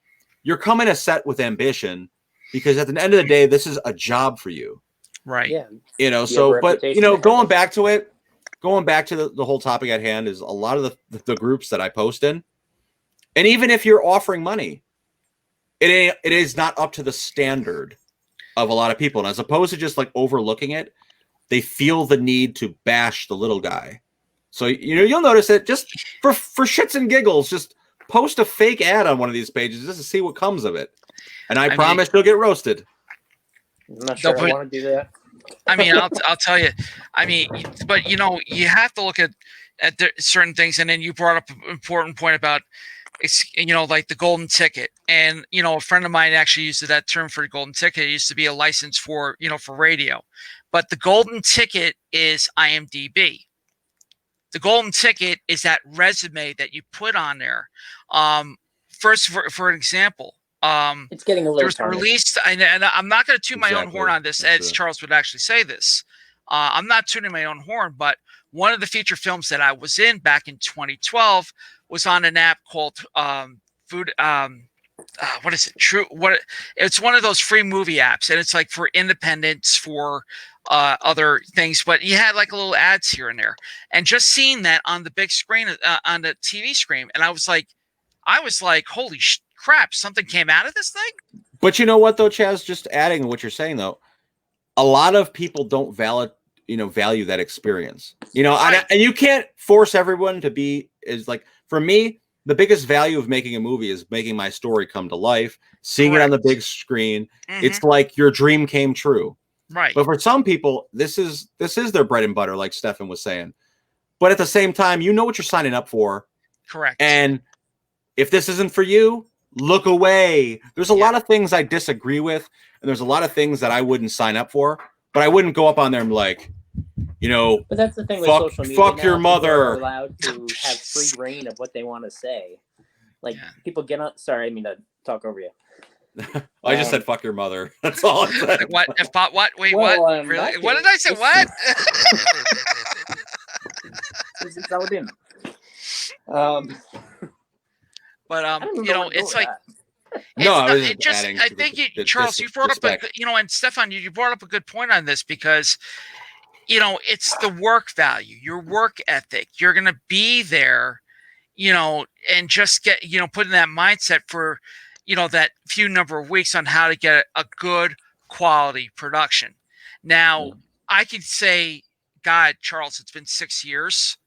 you're coming a set with ambition, because at the end of the day, this is a job for you. Right. Yeah. You know, so, but, you know, going back to the whole topic at hand is a lot of the groups that I post in. And even if you're offering money, it is not up to the standard of a lot of people. And as opposed to just like overlooking it, they feel the need to bash the little guy. So, you know, you'll notice that just for shits and giggles, just post a fake ad on one of these pages just to see what comes of it. And I promise you'll get roasted. I'm not sure I want to do that. I mean, I'll tell you. I mean, but you know, you have to look at certain things, and then you brought up an important point about you know, like the golden ticket. And you know, a friend of mine actually used that term for the golden ticket. It used to be a license for, you know, for radio, but the golden ticket is IMDb. The golden ticket is that resume that you put on there. First, for an example. It's getting a little released, and I'm not going to toot my own horn on this, as Charles would actually say this. I'm not tooting my own horn, but one of the feature films that I was in back in 2012 was on an app called Food. What is it? It's one of those free movie apps, and it's like for independents, for other things. But you had like little ads here and there, and just seeing that on the big screen, on the TV screen, and I was like, holy crap, something came out of this thing. But you know what though, Chaz, just adding what you're saying though, a lot of people don't value that experience, you know, and you can't force everyone to be like, for me, the biggest value of making a movie is making my story come to life, seeing it on the big screen. It's like your dream came true. Right. But for some people, this is their bread and butter, like Stefan was saying. But at the same time, you know what you're signing up for. Correct. And if this isn't for you, look away. There's a lot of things I disagree with, and there's a lot of things that I wouldn't sign up for, but I wouldn't go up on there and be like, you know, but that's the thing with social media. Fuck your mother. Are allowed to have free reign of what they want to say. Like people get on. Sorry, I mean to talk over you. I just said fuck your mother. That's all I said. What? What? Wait, what? Really? What did I say? What? But you know, it's like I think Charles, you brought up and Stefan, you brought up a good point on this, because you know, it's the work value, your work ethic. You're going to be there, you know, and just get, you know, put in that mindset for, you know, that few number of weeks on how to get a good quality production. Now, I could say, God, Charles, it's been 6 years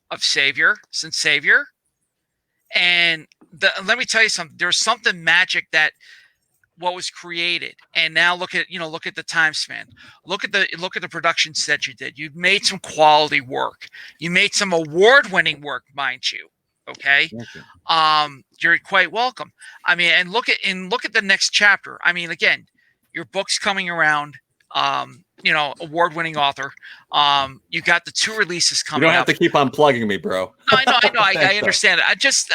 of since Savior. And let me tell you something. There's something magic that what was created, and now look at the time span. Look at the productions that you did. You've made some quality work. You made some award-winning work, mind you. Okay, you're quite welcome. I mean, and look at the next chapter. I mean, again, your book's coming around. You know, award-winning author. You got the 2 releases coming. You don't have to keep on plugging me, bro. No, I know. I understand it. I'm just.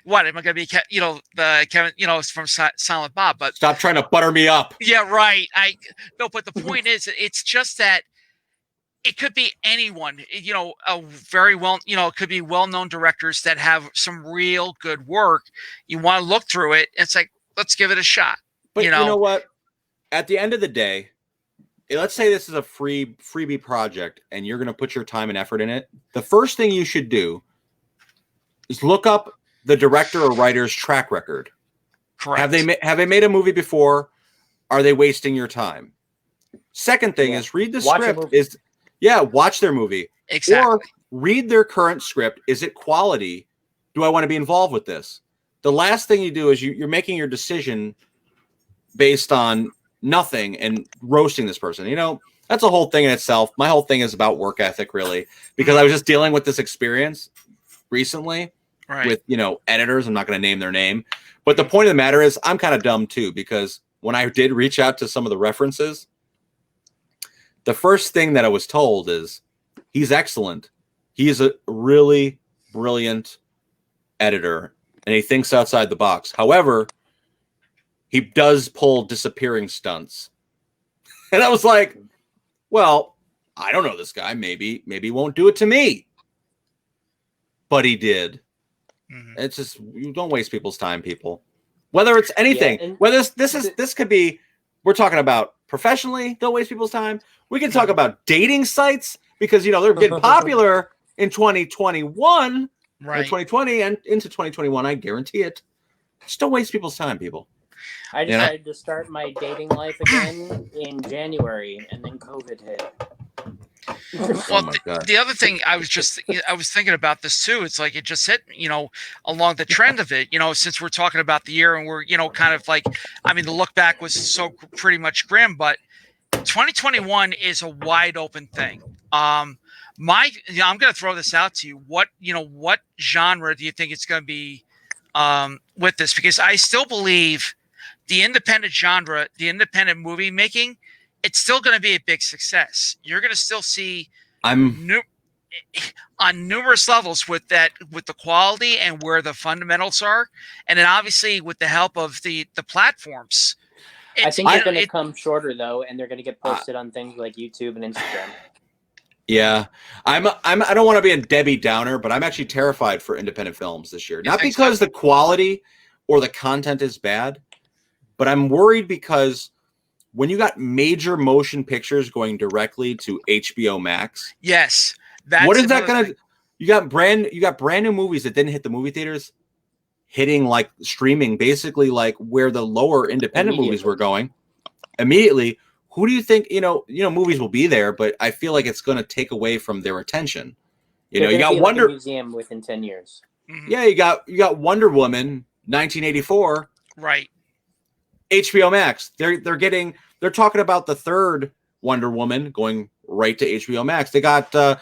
What am I going to be? You know, the Kevin. You know, it's from Silent Bob. But stop trying to butter me up. Yeah, right. But the point is, it's just that it could be anyone. You know, it could be well-known directors that have some real good work. You want to look through it. It's like, let's give it a shot. But you know what? At the end of the day, let's say this is a freebie project and you're going to put your time and effort in it. The first thing you should do is look up the director or writer's track record. Correct. Have they made a movie before? Are they wasting your time? Second thing is read the script. Watch their movie. Exactly. Or read their current script. Is it quality? Do I want to be involved with this? The last thing you do is you're making your decision based on nothing and roasting this person. You know, that's a whole thing in itself. My whole thing is about work ethic, really, because I was just dealing with this experience recently with, you know, editors. I'm not going to name their name, but the point of the matter is I'm kind of dumb too, because when I did reach out to some of the references, the first thing that I was told is he's excellent. He is a really brilliant editor and he thinks outside the box. However, he does pull disappearing stunts. And I was like, well, I don't know this guy. Maybe he won't do it to me. But he did. Mm-hmm. It's just, you don't waste people's time, people. Whether it's anything, whether this could be, we're talking about professionally, don't waste people's time. We can talk about dating sites because, they're getting popular in 2021, right? 2020 and into 2021. I guarantee it. Just don't waste people's time, people. I decided to start my dating life again in January, and then COVID hit. Well, the other thing I was thinking about this too. It's like it just hit, along the trend of it, since we're talking about the year and we're, kind of like, I mean, the look back was so pretty much grim, but 2021 is a wide open thing. I'm going to throw this out to you. What genre do you think it's going to be with this? Because I still believe the independent genre, the independent movie making, it's still going to be a big success. You're going to still see on numerous levels with the quality and where the fundamentals are, and then obviously with the help of the platforms. I think they're going to come shorter though, and they're going to get posted on things like YouTube and Instagram. Yeah, I don't want to be a Debbie Downer, but I'm actually terrified for independent films this year. Not because the quality or the content is bad, but I'm worried because when you got major motion pictures going directly to HBO Max, yes, what is that going to? You got brand new movies that didn't hit the movie theaters, hitting like streaming, basically like where the lower independent movies were going immediately. Who do you think? Movies will be there, but I feel like it's going to take away from their attention. You got Wonder Museum within 10 years. Mm-hmm. Yeah, you got Wonder Woman 1984, right? HBO Max. They're talking about the third Wonder Woman going right to HBO Max. They got the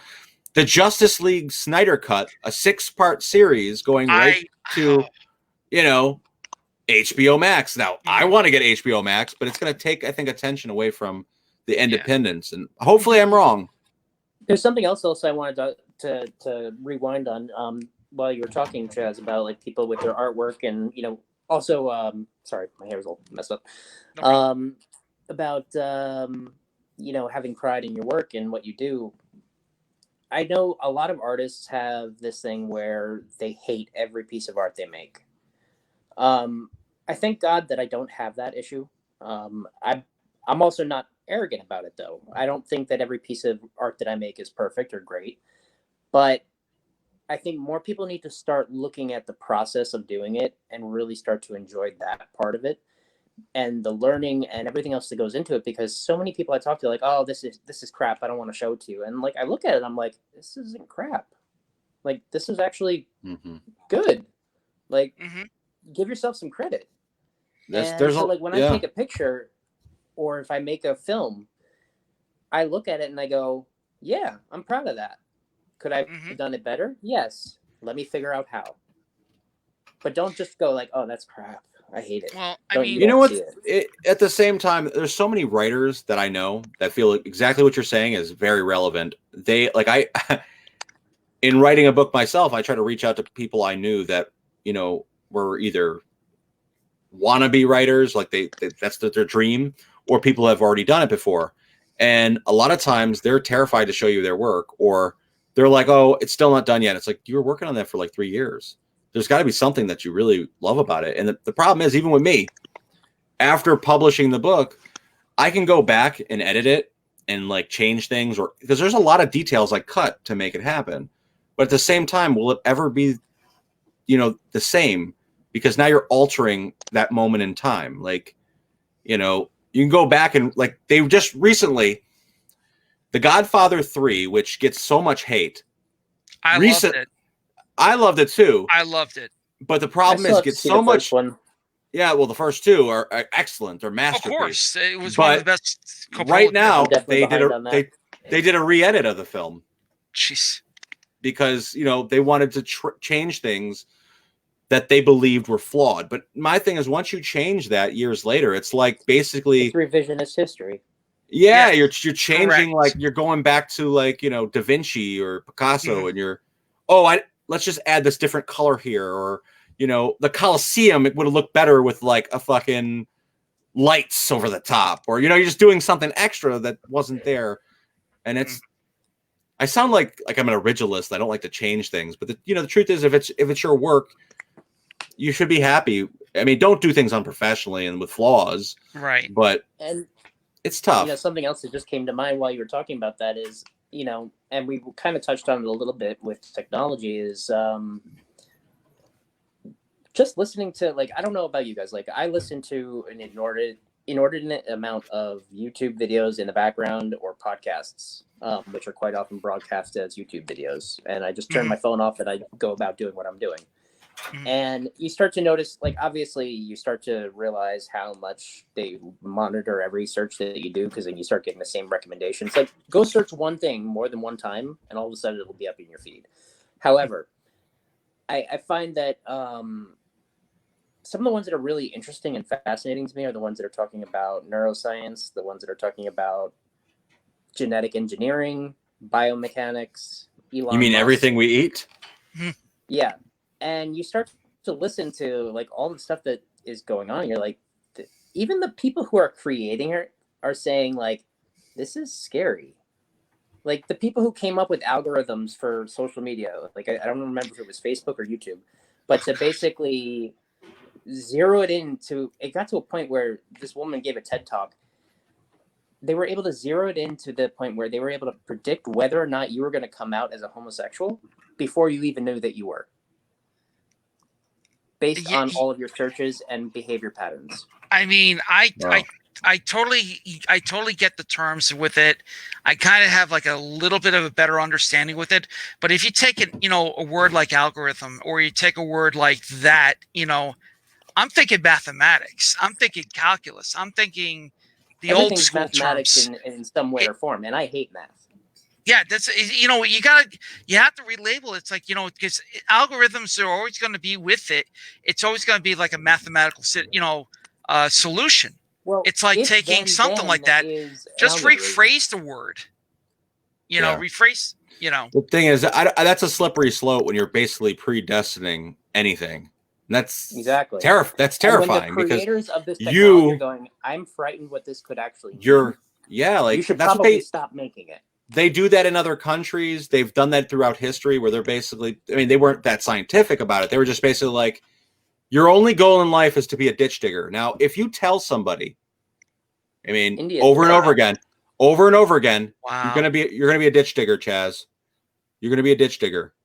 Justice League Snyder Cut, a 6-part series going right to HBO Max. Now, I want to get HBO Max, but it's going to take, I think, attention away from the independents, and hopefully I'm wrong. There's something else I wanted to rewind on while you were talking, Chaz, about like people with their artwork and also sorry, my hair is all messed up. About having pride in your work and what you do. I know a lot of artists have this thing where they hate every piece of art they make. I thank God that I don't have that issue. I'm also not arrogant about it, though. I don't think that every piece of art that I make is perfect or great, but I think more people need to start looking at the process of doing it and really start to enjoy that part of it and the learning and everything else that goes into it, because so many people I talk to are like, oh, this is crap, I don't want to show it to you. And like I look at it, I'm like, this isn't crap. Like this is actually good. Like give yourself some credit. When I take a picture or if I make a film, I look at it and I go, yeah, I'm proud of that. Could I have done it better? Yes. Let me figure out how. But don't just go like, oh, that's crap, I hate it. Well, you know what? At the same time, there's so many writers that I know that feel exactly what you're saying is very relevant. In writing a book myself, I try to reach out to people I knew that, were either wannabe writers, like that's their dream, or people have already done it before. And a lot of times they're terrified to show you their work, or they're like, oh, it's still not done yet. It's like, you were working on that for like 3 years. There's got to be something that you really love about it. And the problem is, even with me, after publishing the book, I can go back and edit it and like change things, or because there's a lot of details I cut to make it happen. But at the same time, will it ever be, the same? Because now you're altering that moment in time. Like, you can go back and like they just recently, The Godfather 3, which gets so much hate. Loved it. I loved it too. I loved it. But the problem is, it gets so much. Yeah, well, the first two are excellent. They're masterpieces. Of course, it was one of the best. Right now, they did a re-edit of the film. Jeez. because, you know, they wanted to change things that they believed were flawed. But my thing is, once you change that years later, it's like basically it's revisionist history. Yeah, you're changing. Correct. Like you're going back to like, you know, Da Vinci or Picasso, and you're, let's just add this different color here, or, you know, the Colosseum, it would have looked better with like a fucking, lights over the top, or you're just doing something extra that wasn't there. And I sound like I'm an originalist. I don't like to change things, but the truth is, if it's your work, you should be happy. I mean, don't do things unprofessionally and with flaws, right? But it's tough. Something else that just came to mind while you were talking about that is, and we kind of touched on it a little bit with technology, is just listening to, like, I don't know about you guys, like, I listen to an inordinate amount of YouTube videos in the background, or podcasts, which are quite often broadcast as YouTube videos. And I just turn my phone off and I go about doing what I'm doing. And you start to notice, like, obviously you start to realize how much they monitor every search that you do, because then you start getting the same recommendations. Like, go search one thing more than one time and all of a sudden it'll be up in your feed. However, I find that some of the ones that are really interesting and fascinating to me are the ones that are talking about neuroscience, the ones that are talking about genetic engineering, biomechanics. Elon You mean Musk. everything we eat? Yeah. And you start to listen to, like, all the stuff that is going on. You're like, even the people who are creating it are saying, like, this is scary. Like, the people who came up with algorithms for social media, like, I don't remember if it was Facebook or YouTube, but to basically zero it into, it got to a point where this woman gave a TED talk. They were able to zero it into the point where they were able to predict whether or not you were going to come out as a homosexual before you even knew that you were, based on all of your searches and behavior patterns. I mean, I totally get the terms with it. I kind of have like a little bit of a better understanding with it. But if you take it, a word like algorithm, or you take a word like that, I'm thinking mathematics. I'm thinking calculus. I'm thinking the old school mathematics terms in some way or form, and I hate math. Yeah, that's you have to relabel it. It's like, because algorithms are always going to be with it. It's always going to be like a mathematical solution. Well, it's like taking something like that, just rephrase the word. Rephrase. The thing is, that's a slippery slope when you're basically predestining anything. And that's exactly that's terrifying, when the creators because of this technology are going, I'm frightened what this could actually mean. You should probably stop making it. They do that in other countries. They've done that throughout history, where they're basically, I mean, they weren't that scientific about it. They were just basically like, your only goal in life is to be a ditch digger. Now, if you tell somebody, I mean, over and over again, wow, you're gonna be a ditch digger, Chaz. You're gonna be a ditch digger.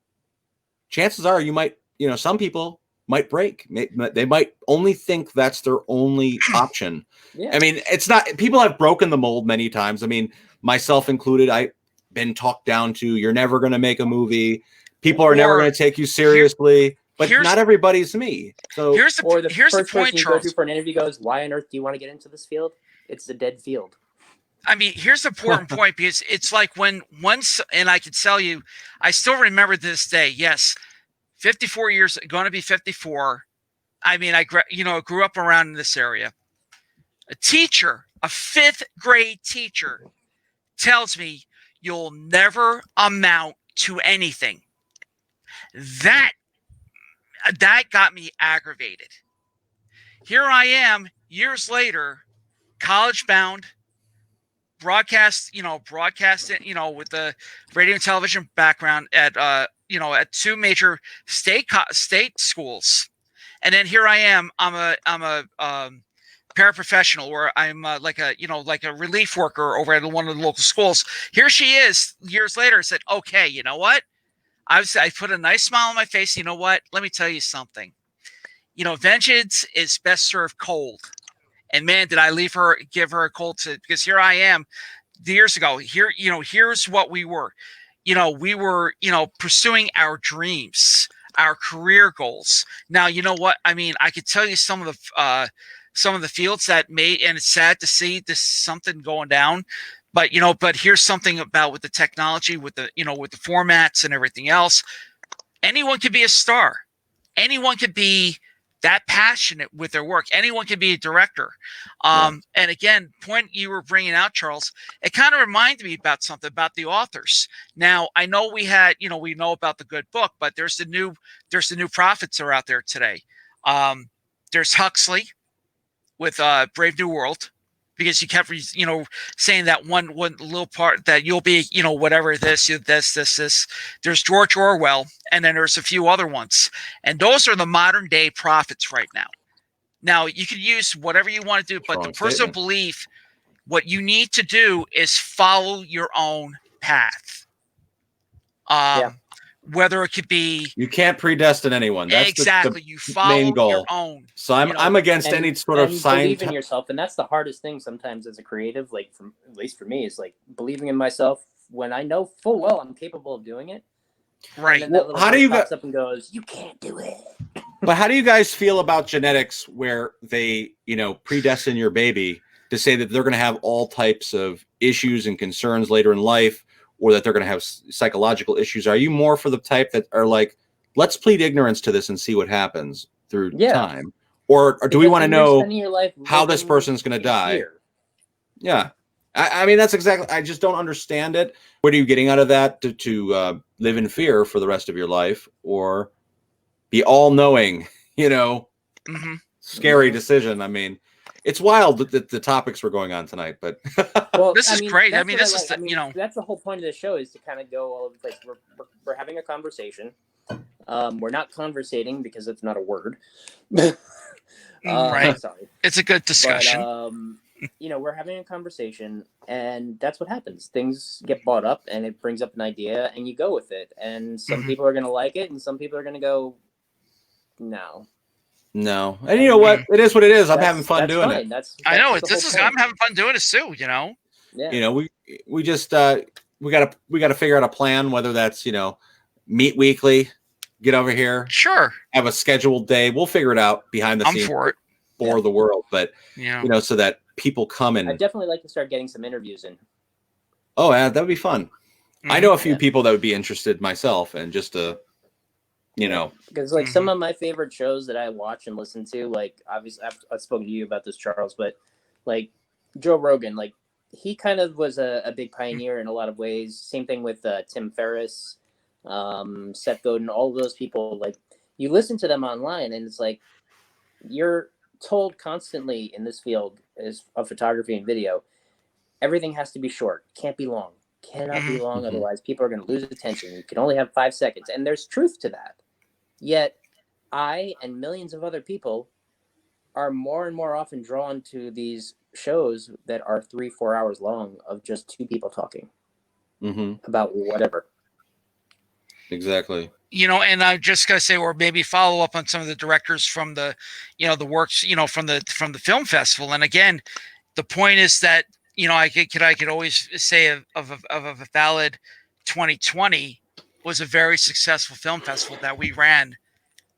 Chances are you might, some people might break. They might only think that's their only option. Yeah. I mean, it's not, people have broken the mold many times. I mean, myself included, I've been talked down to, you're never going to make a movie. People are never going to take you seriously, but not everybody's me. So here's the first point, person you go to for an interview goes, why on earth do you want to get into this field? It's a dead field. I mean, here's the important point, because it's like when once, and I can tell you, I still remember this day. Yes. 54 years, going to be 54. I mean, I grew up around in this area. A teacher, a 5th grade teacher, tells me you'll never amount to anything. That got me aggravated. Here I am, years later, college bound, broadcasting, with the radio and television background at 2 major state schools, and then here I am. I'm a paraprofessional, or I'm like a relief worker over at one of the local schools. Here she is, years later, said, "Okay, you know what? I put a nice smile on my face. You know what? Let me tell you something. Vengeance is best served cold." And man, did I give her a cold, because here I am, years ago. Here's what we were. We were, pursuing our dreams, our career goals. Now, you know what? I mean, I could tell you some of the fields that made, and it's sad to see this something going down, but here's something about with the technology, with the formats and everything else. Anyone could be a star. Anyone could be that passionate with their work. Anyone can be a director. And again, point you were bringing out, Charles, it kind of reminded me about something about the authors. Now, I know we know about the good book, but there's the new prophets are out there today. There's Huxley. with Brave New World, because you kept saying that one little part that you'll be whatever this. There's George Orwell, and then there's a few other ones, and those are the modern day prophets right now. Now you can use whatever you want to do, but the personal belief, what you need to do is follow your own path. Whether it could be, you can't predestine anyone. That's exactly the you follow main goal. your own. So I'm against any sort of believe in yourself, and that's the hardest thing sometimes as a creative. Like, at least for me, is like believing in myself when I know full well I'm capable of doing it. Right. And then how do you pops up and goes, "You can't do it." But how do you guys feel about genetics, where they predestine your baby to say that they're going to have all types of issues and concerns later in life, or that they're going to have psychological issues? Are you more for the type that are like, let's plead ignorance to this and see what happens through time? Or do we want to know how this person's going to die? Yeah. I mean, that's exactly, I just don't understand it. What are you getting out of that? To live in fear for the rest of your life, or be all knowing, scary decision. I mean, it's wild that the topics we're going on tonight, but this is great. I mean, that's the whole point of the show, is to kind of go all over the place. We're having a conversation. We're not conversating because it's not a word. Right. Sorry. It's a good discussion. But, we're having a conversation, and that's what happens. Things get brought up, and it brings up an idea, and you go with it. And some people are going to like it, and some people are going to go, no. And you know what? It is what it is. I'm having fun doing it. I know I'm having fun doing it too. Yeah. We just we gotta figure out a plan. Whether that's meet weekly, get over here, sure, have a scheduled day. We'll figure it out behind the scenes for it for the world. But so that people come in. I'd definitely like to start getting some interviews in. Oh, yeah, that would be fun. I know a few people that would be interested myself, and just because like some of my favorite shows that I watch and listen to, like obviously I've spoken to you about this, Charles, but like Joe Rogan, like he kind of was a big pioneer in a lot of ways. Same thing with Tim Ferriss, Seth Godin, all of those people. Like you listen to them online, and it's like you're told constantly in this field of photography and video, everything has to be short, can't be long, cannot be long, otherwise people are going to lose attention. You can only have 5 seconds, and there's truth to that. Yet I and millions of other people are more and more often drawn to these shows that are 3-4 hours long of just two people talking about whatever. Exactly. And I'm just gonna say, or maybe follow up on some of the directors from the, the works, from the film festival. And again, the point is that I could always say of a valid 2020 was a very successful film festival that we ran,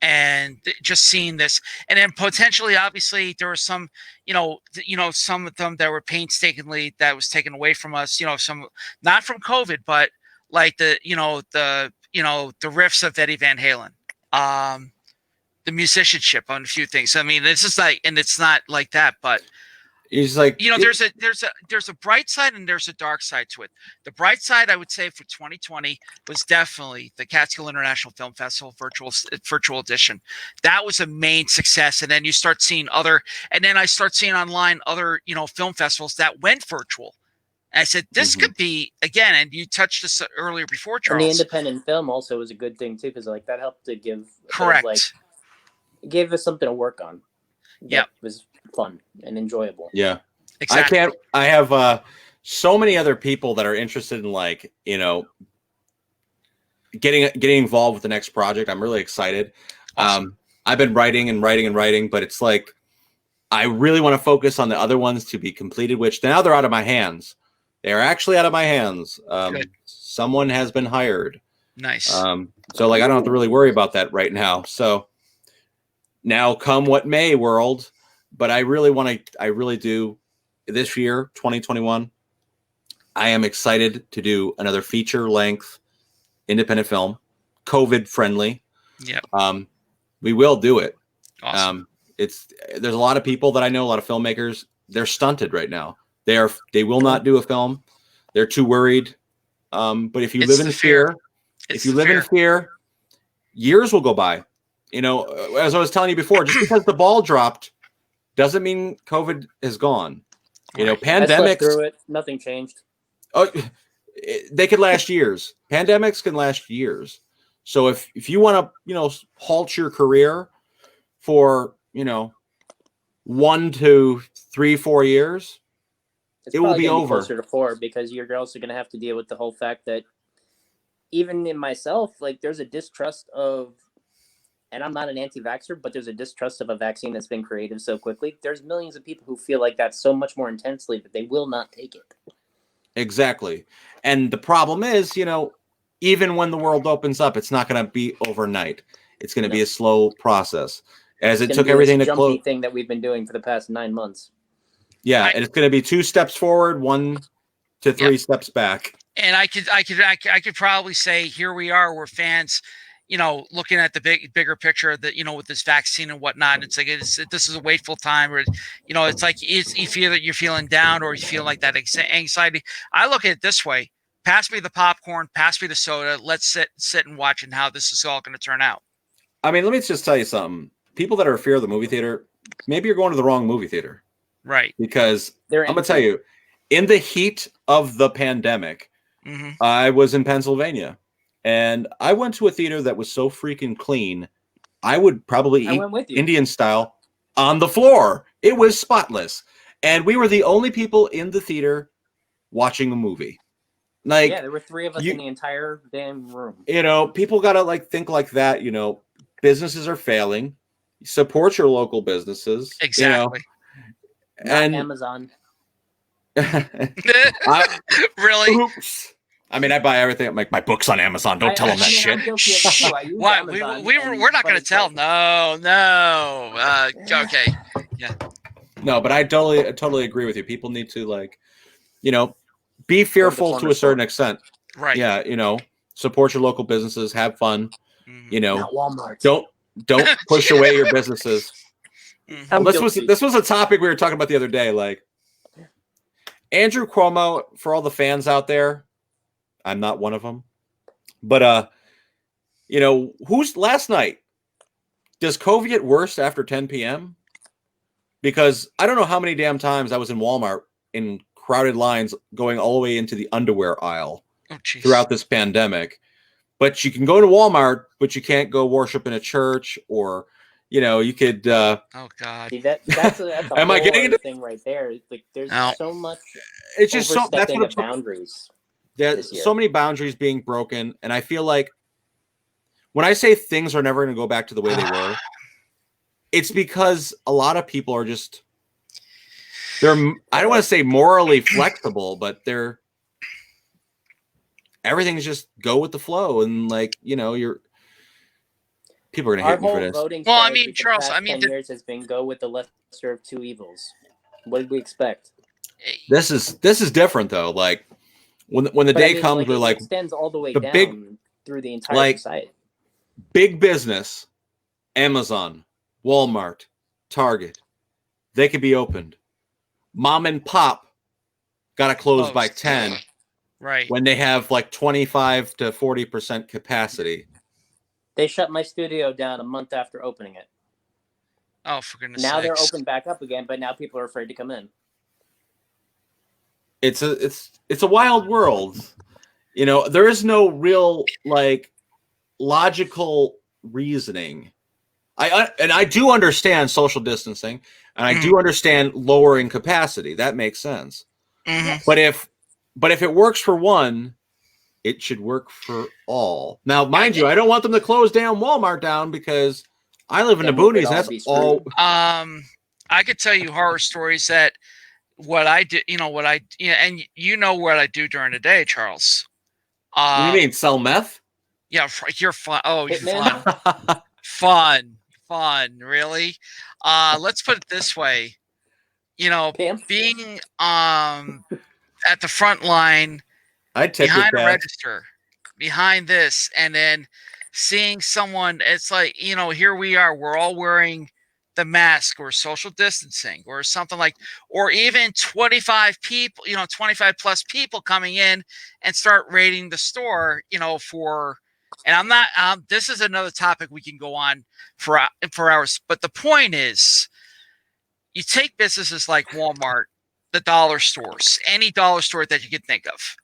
and just seeing this, and then potentially, obviously, there were some, some of them that were painstakingly that was taken away from us. Some not from COVID, but like the riffs of Eddie Van Halen, the musicianship on a few things. I mean, this is like, and it's not like that, but he's like, there's a bright side and there's a dark side to it. The bright side, I would say, for 2020 was definitely the Catskill International Film Festival virtual edition. That was a main success. And then you start seeing I start seeing online other, film festivals that went virtual. And I said, this could be, again, and you touched this earlier before, Charles. And the independent film also was a good thing too, because like that helped to give it gave us something to work on. It was fun and enjoyable. Yeah, exactly. I have so many other people that are interested in getting involved with the next project. I'm really excited. Awesome. I've been writing, but it's like I really want to focus on the other ones to be completed, which now they're out of my hands. They are actually out of my hands. Someone has been hired. Nice. So like I don't have to really worry about that right now. So now come what may, world. But I really do this year, 2021. I am excited to do another feature length independent film, COVID friendly. Yeah. We will do it. Awesome. There's a lot of people that I know, a lot of filmmakers, they're stunted right now. They will not do a film. They're too worried. But if you live in fear, years will go by. As I was telling you before, just because the ball dropped doesn't mean COVID is gone. You know, Right. I slept pandemics. through it. Nothing changed. Oh, they could last years. Pandemics can last years. So if you want to, you know, halt your career for, you know, 1 to 3, 4 years, It's it will probably be gonna over. closer to 4 because you're also going to have to deal with the whole fact that even in myself, like there's a distrust of, and I'm not an anti-vaxxer, but there's a distrust of a vaccine that's been created so quickly. There's millions of people who feel like that so much more intensely that they will not take it. Exactly. And the problem is, you know, even when the world opens up, it's not going to be overnight. It's going to be a slow process, as It's it gonna took be everything this to close. jumpy thing that we've been doing for the past 9 months. Yeah, and it's going to be 2 steps forward, 1 to 3 steps back. And I could probably say here we are, we're fans, you know, looking at the bigger picture that, you know, with this vaccine and whatnot. And it's like this is a wakeful time, or, you know, it's like you feel that you're feeling down or you feel like that anxiety. I look at it this way: pass me the popcorn, pass me the soda. Let's sit and watch and how this is all going to turn out. I mean, let me just tell you something. People that are afraid of the movie theater, maybe you're going to the wrong movie theater. Right. Because They're I'm going to tell you, in the heat of the pandemic, I was in Pennsylvania, and I went to a theater that was so freaking clean. I would probably eat went with you. Indian style on the floor. It was spotless. And we were the only people in the theater watching a movie. Like, yeah, there were 3 of us in the entire damn room. You know, people got to like think like that. You know, businesses are failing. Support your local businesses. Exactly. You know? And Amazon. Really? Oops. I mean, I buy everything. Like my books on Amazon. Don't tell them that shit. Why? We're not going to tell. No. Okay. Yeah. No, but I totally agree with you. People need to, like, you know, be fearful to a certain extent. Right. Yeah. You know, support your local businesses. Have fun. You know, not Walmart. Don't push away your businesses. This was a topic we were talking about the other day. Like, Andrew Cuomo, for all the fans out there, I'm not one of them, but you know, who's last night? Does COVID get worse after 10 p.m.? Because I don't know how many damn times I was in Walmart in crowded lines going all the way into the underwear aisle throughout this pandemic. But you can go to Walmart, but you can't go worship in a church, or, you know, you could. Oh God, see, that's a am I getting into thing right there? Like, there's so much. It's just so that's what boundaries. There's so many boundaries being broken, and I feel like when I say things are never going to go back to the way they were, it's because a lot of people are just I don't want to say morally flexible, but everything's just go with the flow, and, like, you know, people are going to hate me for this. Well, I mean, Charles, 10 years has been go with the lesser of 2 evils. What did we expect? This is different though. Like when the day comes, we're like, it extends all the way down through the entire society. Big business, Amazon, Walmart, Target, they could be opened. Mom and pop got to close by 10. Right. When they have like 25 to 40% capacity. They shut my studio down a month after opening it. Oh, for goodness Now sakes. they're open back up again, but now people are afraid to come in. It's a wild world. You know, there is no real, like, logical reasoning. I do understand social distancing, and I do understand lowering capacity. That makes sense. But if it works for one, it should work for all. Now, mind you, I don't want them to close down Walmart down, because I live in the boonies. That's all. I could tell you horror stories that what I do, and you know what I do during the day, Charles. What do you mean, sell meth? Yeah, you're fun. Oh, you're fun. Fun, really. Let's put it this way. You know, being at the front line, behind a register, behind this, and then seeing someone, it's like, you know, here we are, we're all wearing the mask or social distancing or something like, or even 25 people, 25 plus people coming in and start raiding the store, and I'm not, this is another topic we can go on for hours, but the point is, you take businesses like Walmart, the dollar stores, any dollar store that you can think of,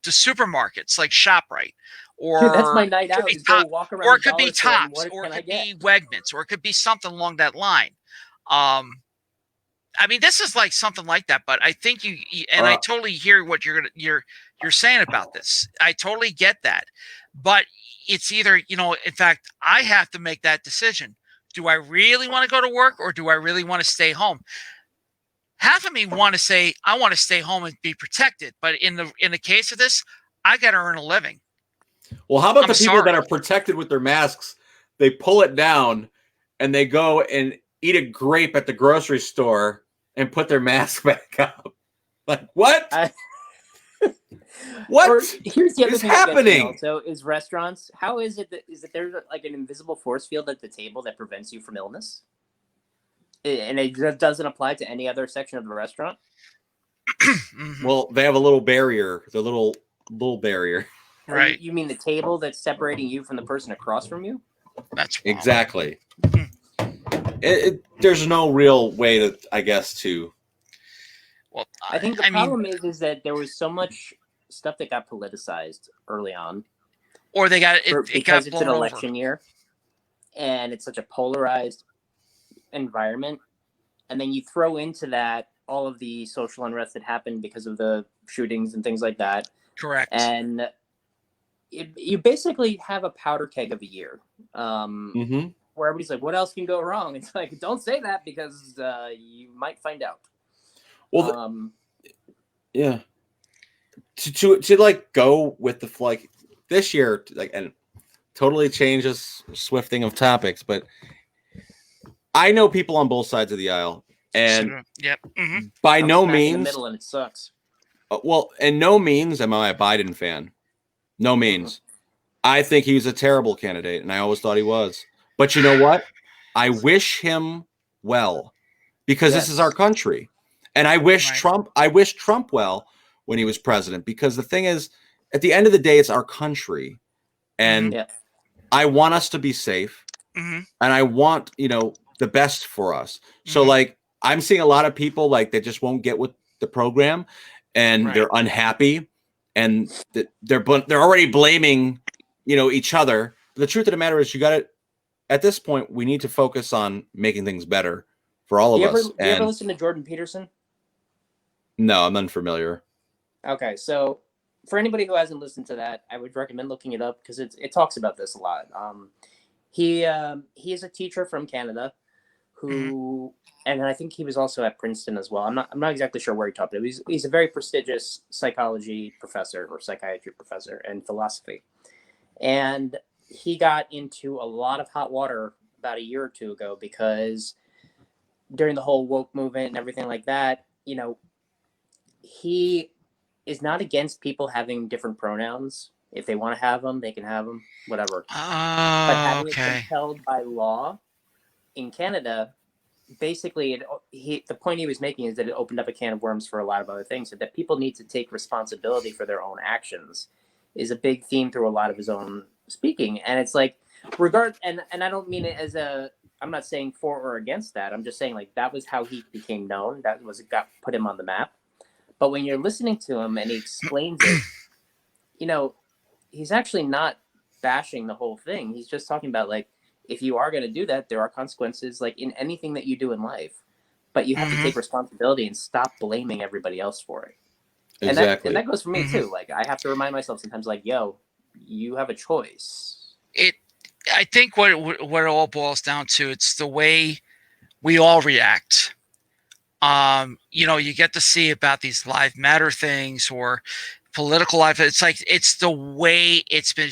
the supermarkets like ShopRite, or Dude, that's my night out. Is go walk around or the it could be dollar store and Tops, what or it can I could get? be Wegmans, or it could be something along that line. I mean, this is like something like that, but I think and I totally hear what you're saying about this. I totally get that, but it's either, in fact, I have to make that decision. Do I really want to go to work, or do I really want to stay home? Half of me want to say I want to stay home and be protected, but in the case of this, I got to earn a living. Well, how about the people that are protected with their masks? They pull it down and they go and eat a grape at the grocery store and put their mask back up. Like, what? What? Or here's the other thing happening? Also, is restaurants. How is it that there's like an invisible force field at the table that prevents you from illness? And it doesn't apply to any other section of the restaurant? Well, they have a little barrier. The little barrier. Right. You mean the table that's separating you from the person across from you? That's wrong. Exactly. There's no real way to, I guess, to. Well, I think the problem is that there was so much stuff that got politicized early on, or they got because it's an election year, and it's such a polarized environment, and then you throw into that all of the social unrest that happened because of the shootings and things like that. Correct. And you basically have a powder keg of a year, where everybody's like, "What else can go wrong?" It's like, don't say that because you might find out. Well, yeah. To like go with the like this year, like, and totally changes swifting of topics, but I know people on both sides of the aisle, and by no means, in the middle, and it sucks. Well, and no means am I a Biden fan. No means. I think he's a terrible candidate, and I always thought he was. But you know what? I wish him well, because this is our country, and I wish Trump. I wish Trump well when he was president, because the thing is, at the end of the day, it's our country, and I want us to be safe, and I want the best for us. So like, I'm seeing a lot of people like they just won't get with the program, and they're unhappy, and they're already blaming each other. But the truth of the matter is, at this point, we need to focus on making things better for all of us. You ever listen to Jordan Peterson? No, I'm unfamiliar. Okay, so for anybody who hasn't listened to that, I would recommend looking it up, because it talks about this a lot. He is a teacher from Canada who, and I think he was also at Princeton as well. I'm not exactly sure where he taught, but he's a very prestigious psychology professor or psychiatry professor and philosophy. And he got into a lot of hot water about a year or two ago, because during the whole woke movement and everything like that, he is not against people having different pronouns. If they want to have them, they can have them, whatever. But having it compelled by law in Canada, basically, the point he was making is that it opened up a can of worms for a lot of other things, and that people need to take responsibility for their own actions is a big theme through a lot of his own speaking. And it's like, and I don't mean it as I'm not saying for or against that. I'm just saying, like, that was how he became known. That was put him on the map. But when you're listening to him and he explains it, he's actually not bashing the whole thing. He's just talking about, like, if you are going to do that, there are consequences, like in anything that you do in life. But you have to take responsibility and stop blaming everybody else for it. Exactly. And that goes for me too. Like, I have to remind myself sometimes, like, yo, you have a choice. I think what it all boils down to, it's the way we all react. You get to see about these Live Matter things or political life. It's the way it's been,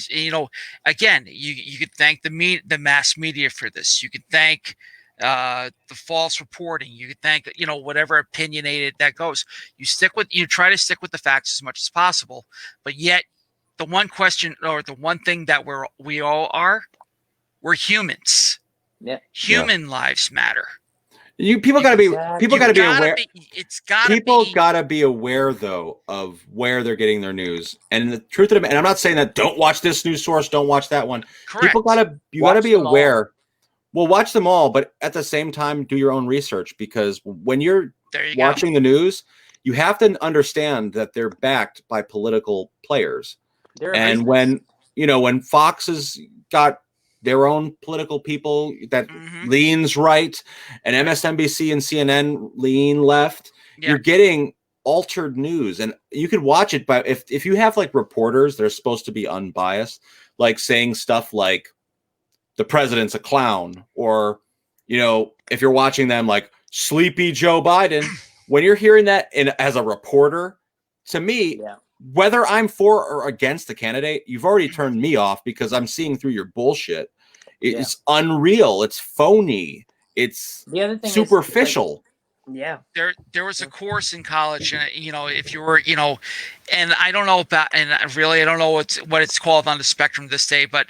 again, you could thank the mass media for this. You could thank the false reporting. You could thank, whatever opinionated that goes. You try to stick with the facts as much as possible, but yet the one question, or the one thing that we all are, we're humans. Yeah. Human lives matter. People got to be aware. People be. Got to be aware, though, of where they're getting their news. And the truth of it, and I'm not saying that don't watch this news source, don't watch that one. Correct. You got to be aware Well, watch them all, but at the same time, do your own research, because when you're watching the news, you have to understand that they're backed by political players. And when Fox has got their own political people that leans right, and MSNBC and CNN lean left, you're getting altered news. And you could watch it, but if you have like reporters that are supposed to be unbiased, like saying stuff like the president's a clown, or if you're watching them like sleepy Joe Biden, when you're hearing that as a reporter, to me, whether I'm for or against the candidate, you've already turned me off, because I'm seeing through your bullshit. It's unreal. It's phony. It's superficial. There was a course in college, and if you were, and I don't know about, and really I don't know what it's called on the spectrum this day, but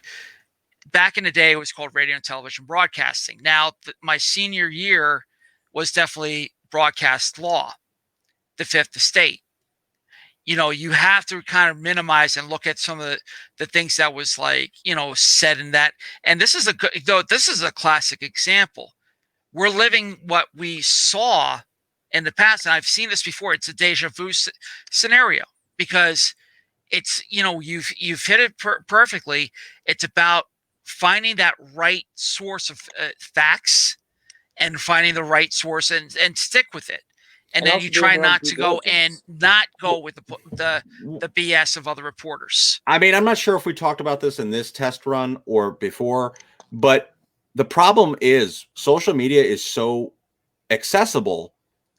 back in the day it was called radio and television broadcasting. Now my senior year was definitely broadcast law, the fifth estate. You have to kind of minimize and look at some of the things that was like, said in that. And this is a classic example. We're living what we saw in the past, and I've seen this before. It's a deja vu scenario, because it's, you've hit it perfectly. It's about finding that right source of facts, and finding the right source and stick with it. And then you try not to go with the BS of other reporters. I mean, I'm not sure if we talked about this in this test run or before, but the problem is social media is so accessible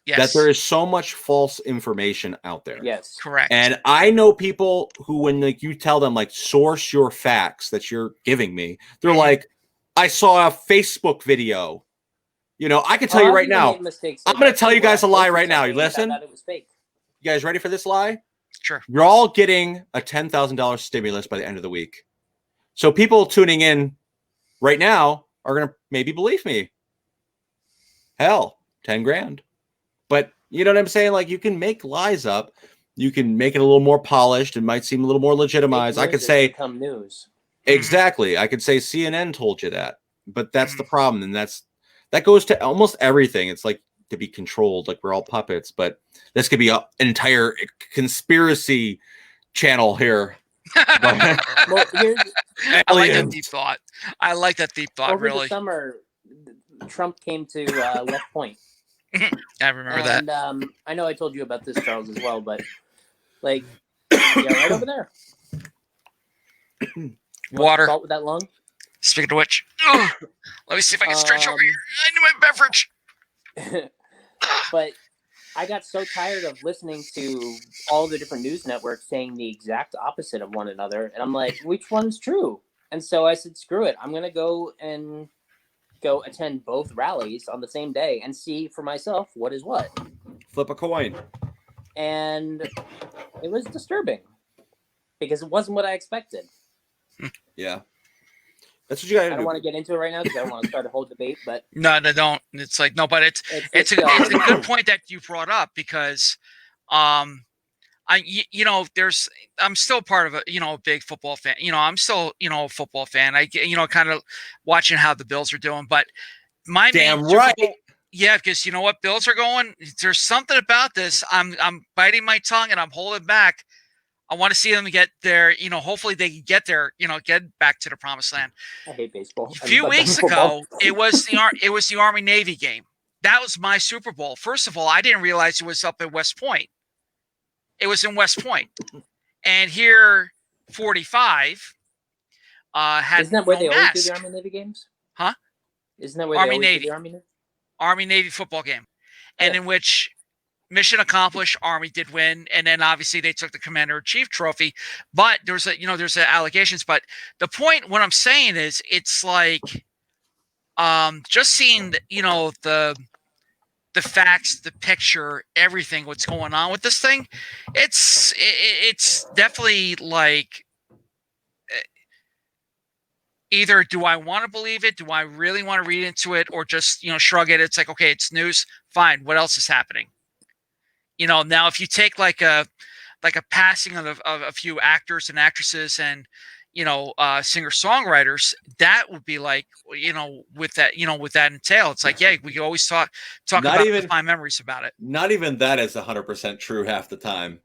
that there is so much false information out there. Yes, correct. And I know people who, when you tell them like source your facts that you're giving me, they're like, I saw a Facebook video. I can tell you right now. I'm going to tell you guys a lie right now. You listen? It was fake. You guys ready for this lie? Sure. You're all getting a $10,000 stimulus by the end of the week. So people tuning in right now are going to maybe believe me. Hell, 10 grand. But you know what I'm saying? Like, you can make lies up. You can make it a little more polished. It might seem a little more legitimized. I could say become news. Exactly. I could say CNN told you that. But that's the problem. And that goes to almost everything. It's like to be controlled, like we're all puppets, but this could be an entire conspiracy channel here. I like that deep thought. Over really. The summer, Trump came to West Point. I remember that. And I know I told you about this, Charles, as well, but like, yeah, right over there. Water. Salt with that lung? Speaking of which, let me see if I can stretch over here. I need my beverage. But I got so tired of listening to all the different news networks saying the exact opposite of one another. And I'm like, which one's true? And so I said, screw it. I'm going to go attend both rallies on the same day and see for myself what is what. Flip a coin. And it was disturbing because it wasn't what I expected. Yeah. That's what you got to do. I don't want to get into it right now because I don't want to start a whole debate, but no, don't. It's like, no, but it's a good point that you brought up, because I'm still part of a big football fan. I'm still a football fan. I kind of watching how the Bills are doing, but my damn right. Yeah, because you know what, Bills are going. There's something about this. I'm biting my tongue and I'm holding back. I want to see them get there. Hopefully they can get there. Get back to the promised land. I hate baseball. A few weeks ago, it was the Army Navy game. That was my Super Bowl. First of all, I didn't realize it was up at West Point. It was in West Point, and here 45 had. Isn't that where they always do the Army Navy games? Huh? Isn't that where they always do the Army Navy? Army Navy football game, and in which mission accomplished, Army did win, and then obviously they took the Commander-in-Chief trophy. But there's allegations. But the point, what I'm saying is, it's like just seeing the facts, the picture, everything, what's going on with this thing. It's definitely like, either do I want to believe it? Do I really want to read into it, or just shrug it? It's like, okay, it's news. Fine. What else is happening? Now if you take like a passing of a few actors and actresses, and singer-songwriters, that would be like, with that entail. It's like, yeah, we can always talk about my memories about it. Not even that is 100% true half the time.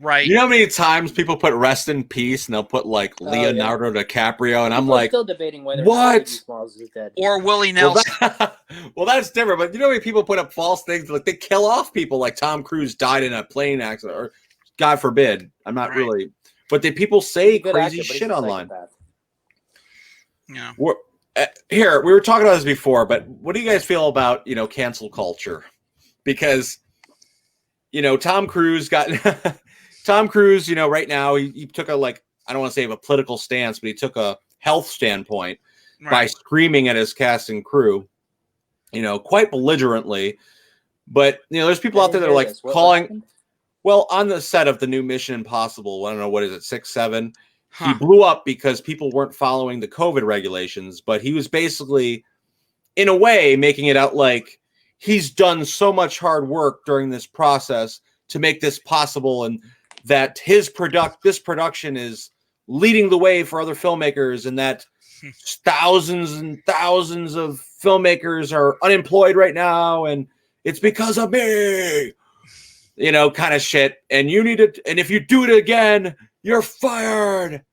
Right. You know how many times people put rest in peace and they'll put like Leonardo DiCaprio, and I'm like, still debating whether what? Smalls is dead. Or Willie Nelson. Well, that's different. But you know how many people put up false things, like they kill off people, like Tom Cruise died in a plane accident, or God forbid, I'm not really, but people say crazy shit online. Yeah. Here, we were talking about this before, but what do you guys feel about cancel culture? Because Tom Cruise got. Tom Cruise, right now, he took I don't want to say a political stance, but he took a health standpoint by screaming at his cast and crew, quite belligerently. But, there's people out there that are like calling, well, on the set of the new Mission Impossible, I don't know, what is it, 6, 7? He blew up because people weren't following the COVID regulations, but he was basically, in a way, making it out like he's done so much hard work during this process to make this possible, and that this production is leading the way for other filmmakers, and that thousands and thousands of filmmakers are unemployed right now, and it's because of me, kind of shit. And you need it, and if you do it again, you're fired.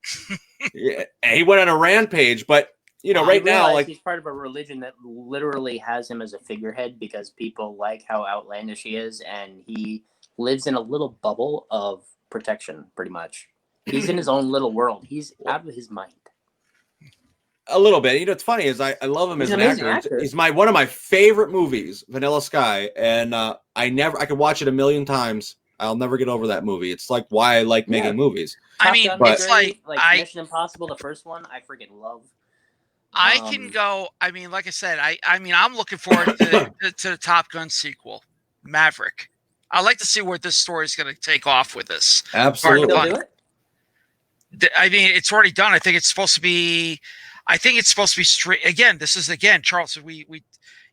Yeah, and he went on a rampage, but right now, like, he's part of a religion that literally has him as a figurehead because people like how outlandish he is, and he lives in a little bubble of protection, pretty much. He's in his own little world. He's out of his mind. A little bit. It's funny is I love him as an actor. He's one of my favorite movies, Vanilla Sky, and I could watch it a million times. I'll never get over that movie. It's like why I like making movies. I mean, it's like Mission Impossible, the first one, I freaking love. I can go. I mean, like I said, I'm looking forward to the Top Gun sequel, Maverick. I'd like to see where this story is going to take off with this. Absolutely. I mean, it's already done. I think it's supposed to be straight. Again, Charles.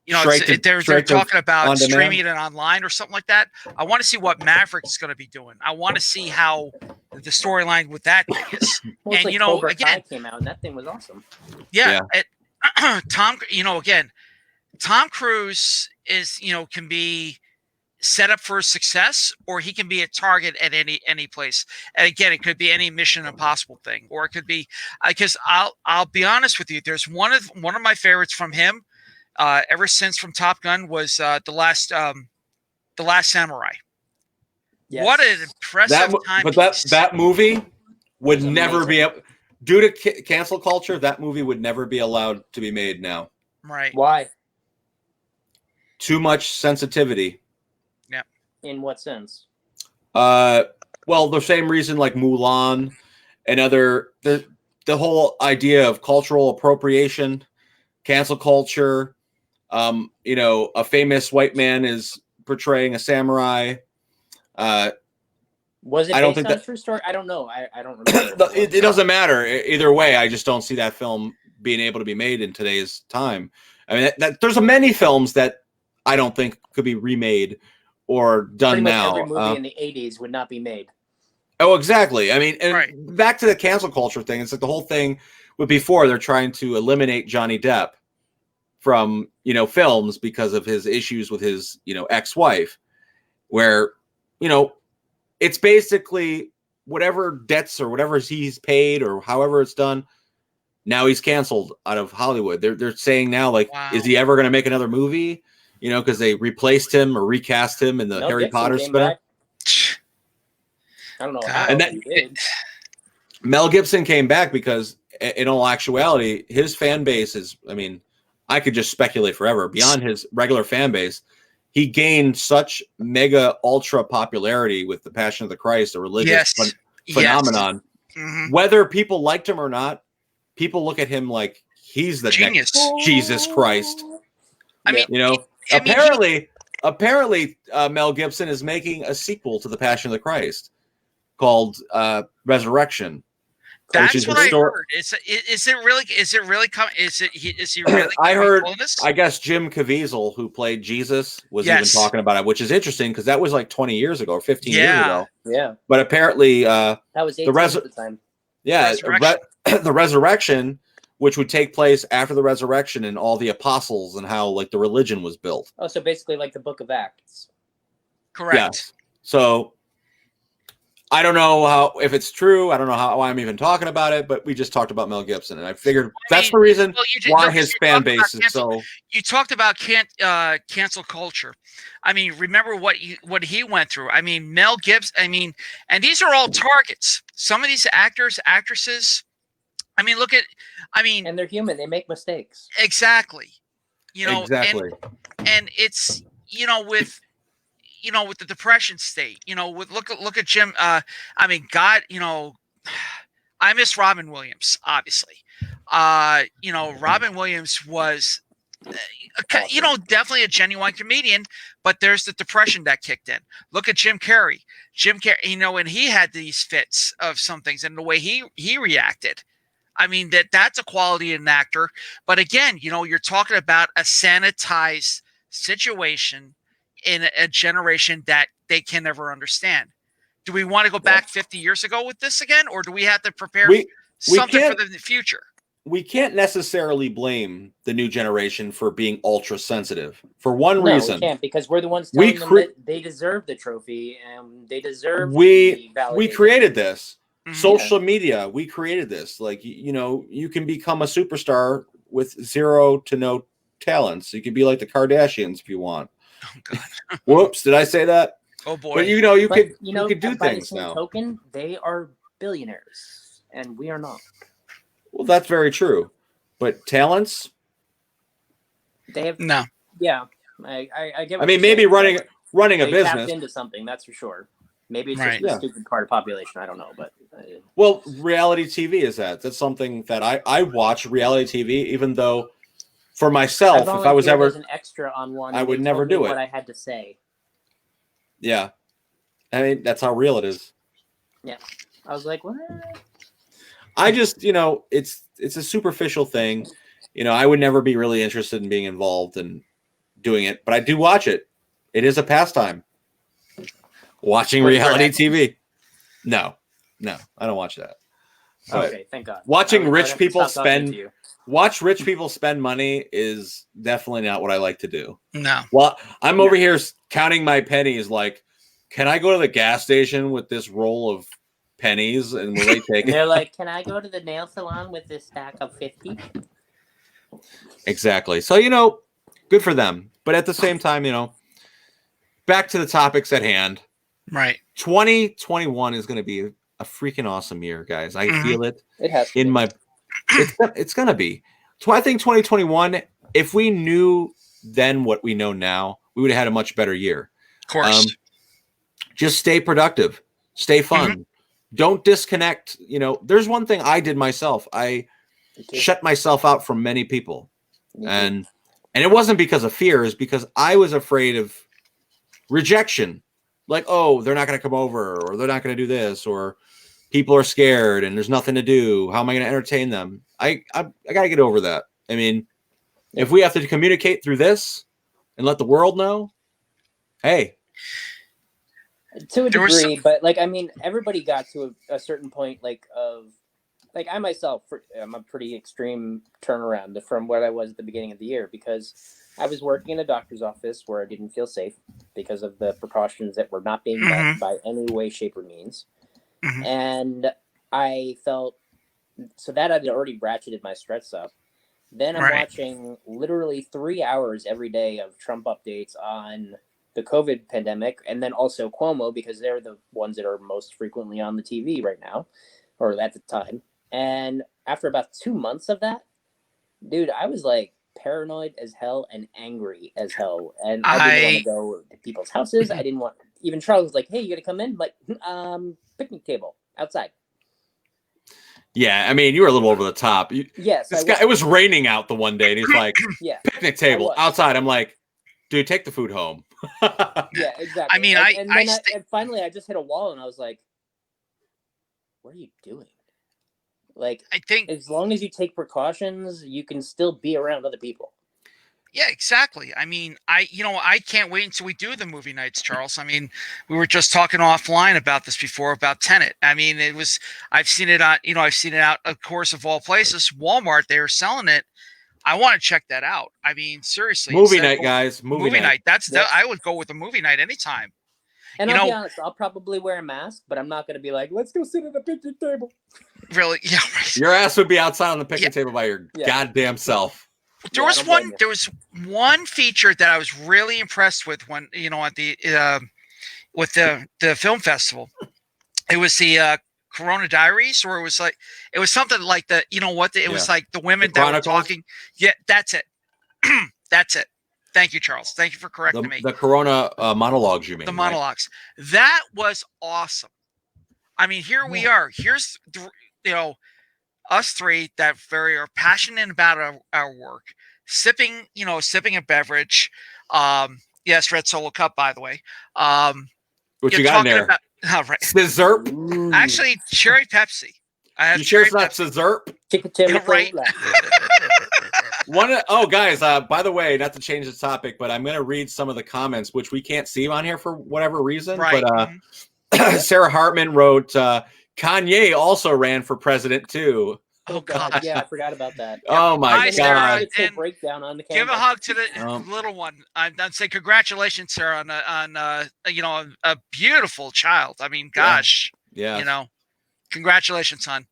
They're talking about streaming it online or something like that. I want to see what Maverick is going to be doing. I want to see how the storyline with that thing is. Well, and Cobra Kai came out, and that thing was awesome. Yeah. Tom Cruise is can be set up for success, or he can be a target at any place. And again, it could be any Mission Impossible thing, or it could be because I'll be honest with you. There's one of my favorites from him, ever since from Top Gun was the last Samurai. Yes. What an impressive time! But that movie would never be able, due to cancel culture. That movie would never be allowed to be made now. Right? Why? Too much sensitivity. In what sense? Well, the same reason like Mulan and the whole idea of cultural appropriation, cancel culture. A famous white man is portraying a samurai. Was it based on a true story? I don't know. I don't remember. It doesn't matter. Either way, I just don't see that film being able to be made in today's time. I mean, there's many films that I don't think could be remade or done pretty much now. Every movie in the 80s would not be made. Oh, exactly. I mean, back to the cancel culture thing. It's like the whole thing with before they're trying to eliminate Johnny Depp from, films because of his issues with his, ex-wife, where, it's basically whatever debts or whatever he's paid or however it's done. Now he's canceled out of Hollywood. They're saying now, like, wow. Is he ever going to make another movie? Because they replaced him or recast him in the Harry Potter spin-off. I don't know how. And Mel Gibson came back because, in all actuality, his fan base is, I mean, I could just speculate forever. Beyond his regular fan base, he gained such mega ultra popularity with the Passion of the Christ, a religious phenomenon. Yes. Mm-hmm. Whether people liked him or not, people look at him like he's the genius, next Jesus Christ. I mean, apparently, Mel Gibson is making a sequel to the Passion of the Christ called Resurrection. That's what I heard. Is it really coming? Is he really? I heard. I guess Jim Caviezel, who played Jesus, was even talking about it, which is interesting because that was like 20 years ago or 15 years ago. Yeah. But apparently, that was 18 at the time. Yeah, the resurrection, which would take place after the resurrection and all the apostles and how like the religion was built. Oh, so basically like the Book of Acts. Correct. Yes. So I don't know if it's true. I don't know why I'm even talking about it, but we just talked about Mel Gibson, and I figured that's the reason why his fan base is so. You talked about cancel culture. I mean, remember what he went through. I mean, Mel Gibson. I mean, and these are all targets. Some of these actors, actresses. I mean, look at. I mean, and they're human. They make mistakes. Exactly. You know, exactly. And it's with the depression state, with look at Jim. I mean, God, I miss Robin Williams, obviously. Robin Williams was, definitely a genuine comedian, but there's the depression that kicked in. Look at Jim Carrey. Jim Carrey, and he had these fits of some things and the way he reacted. I mean, that's a quality in an actor. But again, you're talking about a sanitized situation in a generation that they can never understand. Do we want to go back 50 years ago with this again, or do we have to prepare something for the future? We can't necessarily blame the new generation for being ultra sensitive for one reason. We can't, because we're the ones telling them that they deserve the trophy and they deserve we created this. Mm-hmm. Social media, we created this. Like, you can become a superstar with zero to no talents. You could be like the Kardashians if you want. Oh God! Whoops! Did I say that? Oh boy! But you could do by things the same now. Token, they are billionaires, and we are not. Well, that's very true. But talents, they have no. Yeah, I get. I mean, maybe running a business. Tapped into something, that's for sure. Maybe it's just a stupid part of population. I don't know, but well, reality TV is that's something that I watch reality TV, even though. For myself, if I was ever as an extra on one, I would never do it. What I had to say. Yeah, I mean that's how real it is. Yeah, I was like, what? I just, it's a superficial thing. I would never be really interested in being involved in doing it, but I do watch it. It is a pastime. Watching reality TV. No, I don't watch that. Okay, thank God. Watching rich people watch rich people spend money is definitely not what I like to do. No. Well, I'm over here counting my pennies. Like, can I go to the gas station with this roll of pennies and will they take it? They're like, can I go to the nail salon with this stack of 50? Exactly. So, good for them. But at the same time, back to the topics at hand. Right. 2021 is going to be a freaking awesome year, guys. I feel it. It has in my. It's going to be. So I think 2021. If we knew then what we know now, we would have had a much better year. Of course. Just stay productive, stay fun. Don't disconnect. There's one thing I did myself. I shut myself out from many people, and it wasn't because of fear. It's because I was afraid of rejection. Like, oh, they're not going to come over, or they're not going to do this, or people are scared and there's nothing to do. How am I going to entertain them? I got to get over that. I mean, if we have to communicate through this and let the world know, hey. To a degree, but everybody got to a certain point, I myself, I'm a pretty extreme turnaround from what I was at the beginning of the year, because I was working in a doctor's office where I didn't feel safe because of the precautions that were not being met by any way, shape, or means. And I felt, so that had already ratcheted my stress up. Then I'm watching literally 3 hours every day of Trump updates on the COVID pandemic, and then also Cuomo, because they're the ones that are most frequently on the TV right now, or at the time. And after about 2 months of that, dude, I was like paranoid as hell and angry as hell. And I didn't want to go to people's houses. I didn't want, even Charles was like, hey, you gotta come in? Like, picnic table outside. Yeah, I mean, you were a little over the top. Yes. It was raining out the one day, and he's like, picnic table outside. I'm like, dude, take the food home. Yeah, exactly. I mean, and finally I just hit a wall, and I was like, what are you doing? Like, I think as long as you take precautions, you can still be around other people. Yeah, exactly. I mean, I can't wait until we do the movie nights, Charles. I mean, we were just talking offline about this before about Tenet. I mean, I've seen it on, I've seen it out, of course, of all places, Walmart. They were selling it. I want to check that out. I mean, seriously, Movie night, guys. Movie night. That I would go with a movie night anytime. And I'll be honest, I'll probably wear a mask, but I'm not going to be like, let's go sit at the picnic table. Really? Yeah. Right. Your ass would be outside on the picnic table by your goddamn self. There was one feature that I was really impressed with when, at the with the film festival. It was the Corona Diaries, or it was something like the, it was like the women that were talking. Yeah, that's it. That's it. Thank you, Charles. Thank you for correcting me. The Corona monologues, you mean? The monologues. Right? That was awesome. I mean, here we are. Here's, us three that are passionate about our work, sipping a beverage. Yes, Red Solo Cup, by the way. What you got in there? Right. Scissorp? Actually, cherry Pepsi. I have sure it's not Scissorp? Right. Guys, by the way, not to change the topic, but I'm going to read some of the comments, which we can't see on here for whatever reason. Right. But Sarah Hartman wrote, Kanye also ran for president, too. Oh, God. Yeah, I forgot about that. Oh, my God. And breakdown on the give a hug to the little one. I'd say congratulations, Sarah, on a beautiful child. I mean, gosh. Yeah. Congratulations, son.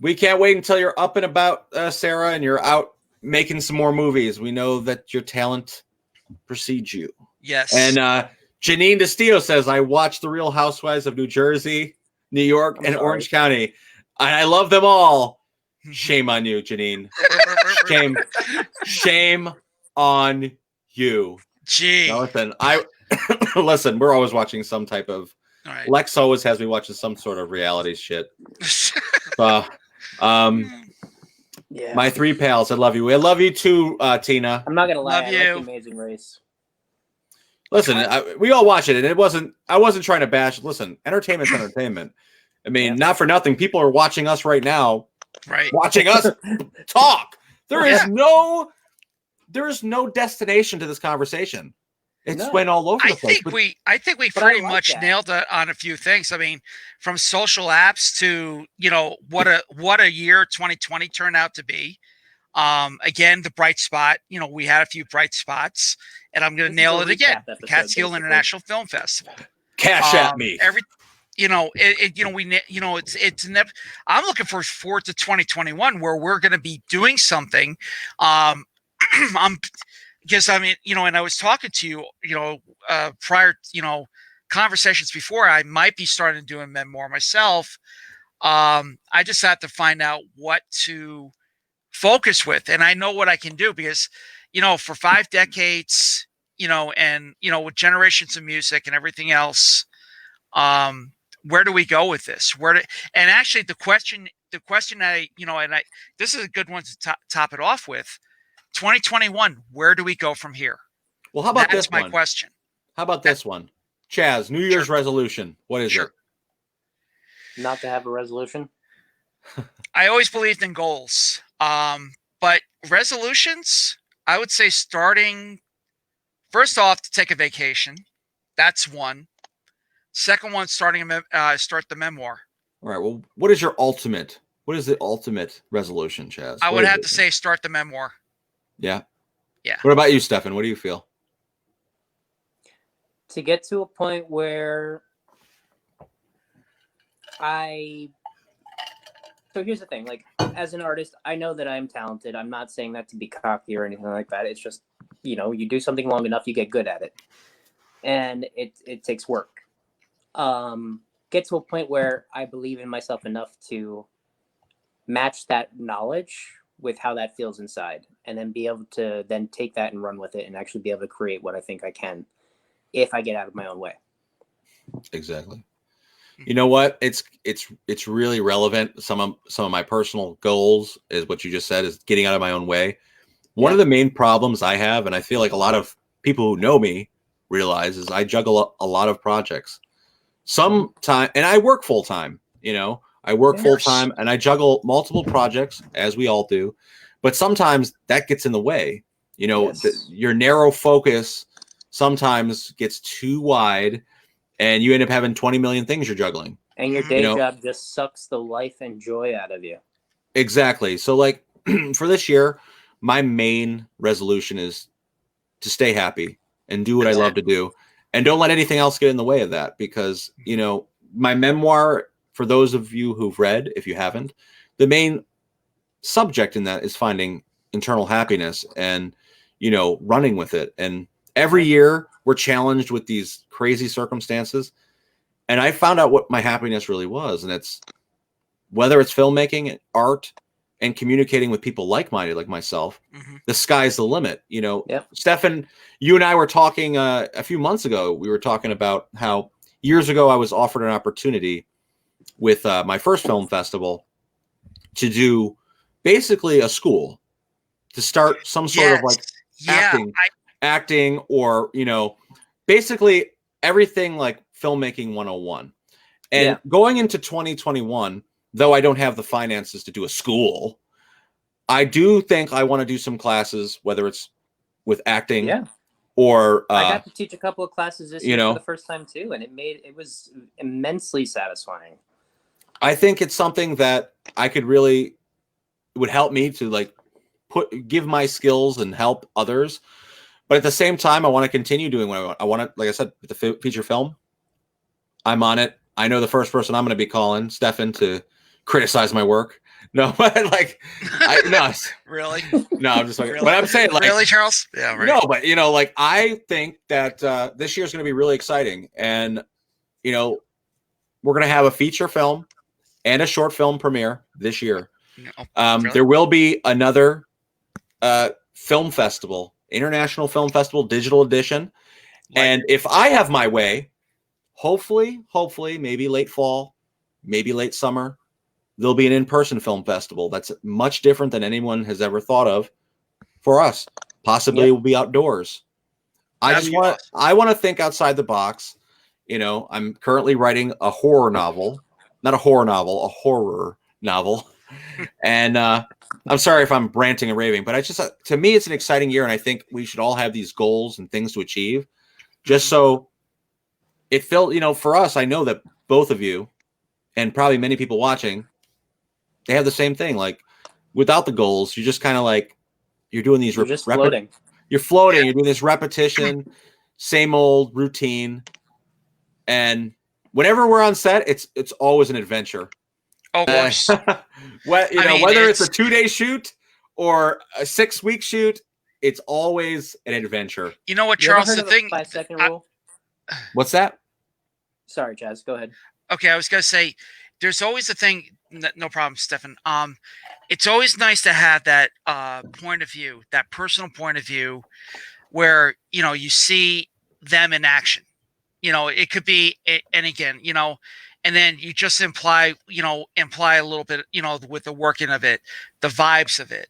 We can't wait until you're up and about, Sarah, and you're out making some more movies. We know that your talent precedes you. Yes. And Janine DeStio says, I watched The Real Housewives of New Jersey, New York, and Orange County. And I love them all. Shame on you, Janine. Shame on you. Gee. Now, listen, we're always watching some type of right. Lex always has me watching some sort of reality shit. My three pals, I love you. I love you too, Tina. I'm not gonna lie, I like The Amazing Race. Listen, we all watch it, and I wasn't trying to bash. Listen, entertainment's entertainment. I mean, not for nothing. People are watching us right now. Right. Watching us talk. There is no destination to this conversation. It's went all over the place. I think we pretty much nailed it on a few things. I mean, from social apps to, what a year 2020 turned out to be. Again, the bright spot, we had a few bright spots, and I'm going to nail it again. The Catskill International Film Festival. Cash at me. I'm looking forward to 2021 where we're going to be doing something. Because I mean, and I was talking to you, prior, conversations before, I might be starting to do a memoir myself. I just have to find out what to focus with, and I know what I can do because, for 5 decades, and with generations of music and everything else, where do we go with this? And actually the question this is a good one to top it off with. 2021, where do we go from here? Well, how about That's this one? my question. How about this one? Chaz, New Year's resolution. What is it? Not to have a resolution? I always believed in goals. But resolutions, I would say starting, first off, to take a vacation. That's one. Second one, start the memoir. All right. Well, what is the ultimate resolution, Chaz? I would have to say start the memoir. Yeah. Yeah. What about you, Stefan? What do you feel? To get to a point where so here's the thing, like, as an artist, I know that I'm talented. I'm not saying that to be cocky or anything like that. It's just, you do something long enough, you get good at it. And it takes work. Get to a point where I believe in myself enough to match that knowledge with how that feels inside, and then be able to then take that and run with it and actually be able to create what I think I can if I get out of my own way. Exactly. You know what? It's really relevant. Some of my personal goals is what you just said, is getting out of my own way. One of the main problems I have, and I feel like a lot of people who know me realize, is I juggle a lot of projects. Sometimes, and I work full time, I work full time and I juggle multiple projects, as we all do. But sometimes that gets in the way You know, Yes. your narrow focus sometimes gets too wide, and you end up having 20 million things you're juggling. And your day job just sucks the life and joy out of you. Exactly. So, like, for this year, my main resolution is to stay happy and do what I love to do, and don't let anything else get in the way of that. Because, you know, my memoir, for those of you who've read, if you haven't, the main subject in that is finding internal happiness and, you know, running with it. And every year we're challenged with these crazy circumstances, and I found out what my happiness really was. And it's, whether it's filmmaking, art, and communicating with people like-minded like myself, the sky's the limit. You know, Stefan, you and I were talking a few months ago. We were talking about how years ago I was offered an opportunity with my first film festival to do basically a school, to start some sort of like acting, or, you know, basically everything like filmmaking 101. And going into 2021, though I don't have the finances to do a school, I do think I want to do some classes, whether it's with acting or I got to teach a couple of classes this year for the first time too, and it was immensely satisfying. I think it's something that I could really, it would help me to like give my skills and help others. But at the same time, I want to continue doing what I want. I want to, like I said, with the feature film, I'm on it. I know the first person I'm going to be calling, Stefan, to criticize my work. No, but like, really? No, I'm just like, really? But I'm saying, like, really, Charles? Yeah, right. No, but you know, like, I think that this year is going to be really exciting, and you know, we're going to have a feature film and a short film premiere this year. Really? There will be another film festival, International Film Festival, digital edition, and if I have my way, hopefully, maybe late fall, maybe late summer, there'll be an in-person film festival that's much different than anyone has ever thought of for us. Possibly it will be outdoors. I want to think outside the box. You know, I'm currently writing a horror novel, not a horror novel, a horror novel. And I'm sorry if I'm ranting and raving, but I just, to me, it's an exciting year. And I think we should all have these goals and things to achieve, just so it felt, you know, for us, I know that both of you and probably many people watching, they have the same thing. Like, without the goals, you're just kind of like, you're doing these, just floating. You're floating. You're doing this repetition, same old routine. And whenever we're on set, it's always an adventure. Of course. Whether it's a 2-day shoot or a 6-week shoot, it's always an adventure. You know what, Charles? The thing. 5-second rule. What's that? Sorry, Jazz. Go ahead. Okay, I was gonna say, there's always a thing. No problem, Stefan. It's always nice to have that point of view, that personal point of view, where, you know, you see them in action. You know, it could be, and again, you know, and then you just imply a little bit, you know, with the working of it, the vibes of it,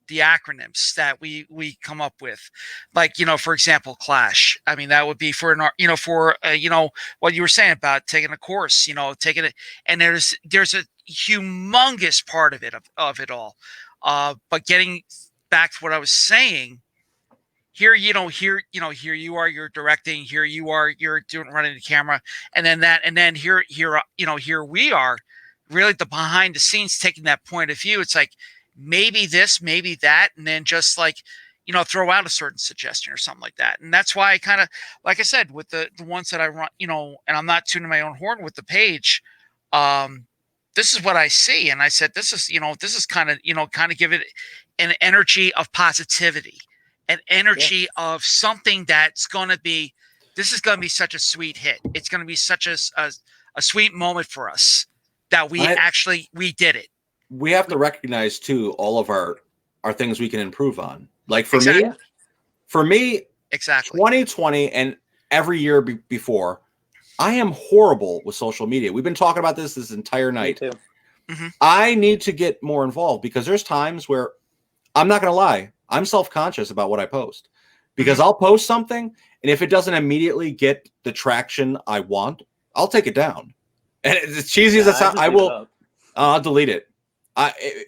the acronyms that we come up with, like, you know, for example, Clash. I mean, that would be for what you were saying about taking a course, you know, taking it, and there's a humongous part of it all. But getting back to what I was saying, here you are, you're directing, here you are, you're running the camera, and then here we are, really the behind the scenes, taking that point of view. It's like, maybe this, maybe that, and then just like, you know, throw out a certain suggestion or something like that. And that's why I kind of, like I said, with the ones that I run, you know, and I'm not tuning my own horn with the page, this is what I see. And I said, this is kind of give it an energy of positivity, an energy of something that's going to be, this is going to be such a sweet hit. It's going to be such a sweet moment for us that we did it. We have to recognize too, all of our things we can improve on. Like for me, exactly, 2020 and every year before, I am horrible with social media. We've been talking about this entire night. Me too. Mm-hmm. I need to get more involved, because there's times where, I'm not going to lie, I'm self-conscious about what I post, because I'll post something, and if it doesn't immediately get the traction I want, I'll take it down. And as cheesy as that sounds, I'll delete it.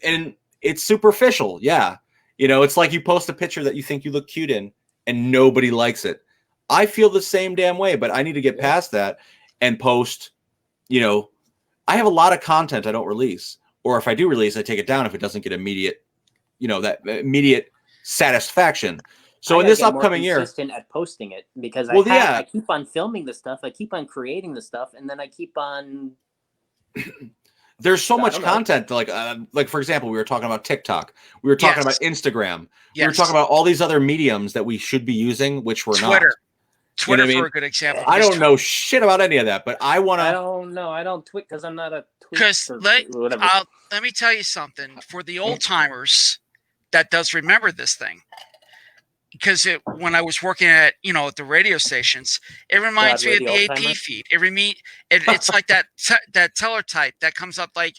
And it's superficial. Yeah. You know, it's like you post a picture that you think you look cute in and nobody likes it. I feel the same damn way, but I need to get past that and post, you know, I have a lot of content I don't release. Or if I do release, I take it down if it doesn't get immediate, you know, that immediate satisfaction. So in this upcoming year, consistent at posting it because well, I keep on filming the stuff, I keep on creating the stuff, and then I keep on. There's so much content. Like for example, we were talking about TikTok, we were talking about Instagram, we were talking about all these other mediums that we should be using, which we're not. Twitter, you know for a good example. I don't know shit about any of that, but I want to. I don't know. I don't tweet because I'm not a tweet. Because let me tell you something for the old timers that does remember this thing. Because when I was working at the radio stations, it reminds me of the AP feed. It's like that teletype that comes up like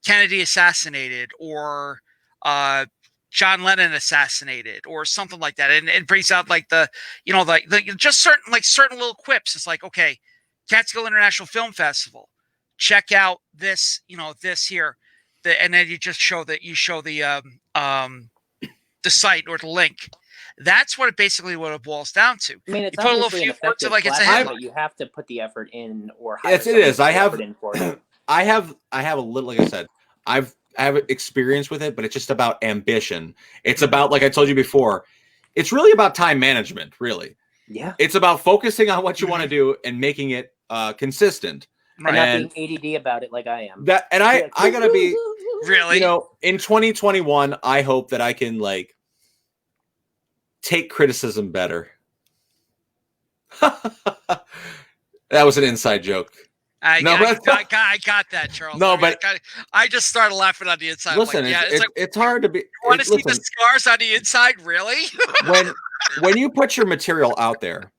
Kennedy assassinated or John Lennon assassinated or something like that, and it brings out like just certain little quips. It's like, okay, Catskill International Film Festival, check out this this here, and then you just show the site or the link. That's what it boils down to. I mean, it's you put a little few words like it's a headline. But you have to put the effort in, or yes, it is. I have a little, like I said, I have experience with it, but it's just about ambition. It's about, like I told you before, it's really about time management. Really, it's about focusing on what you want to do and making it consistent. Right. And not being ADD about it like I am. I gotta be really. In 2021, I hope that I can take criticism better. That was an inside joke. I got that, Charles. No, but I just started laughing on the inside. Listen, it's hard to be. You want to see the scars on the inside, really? when you put your material out there,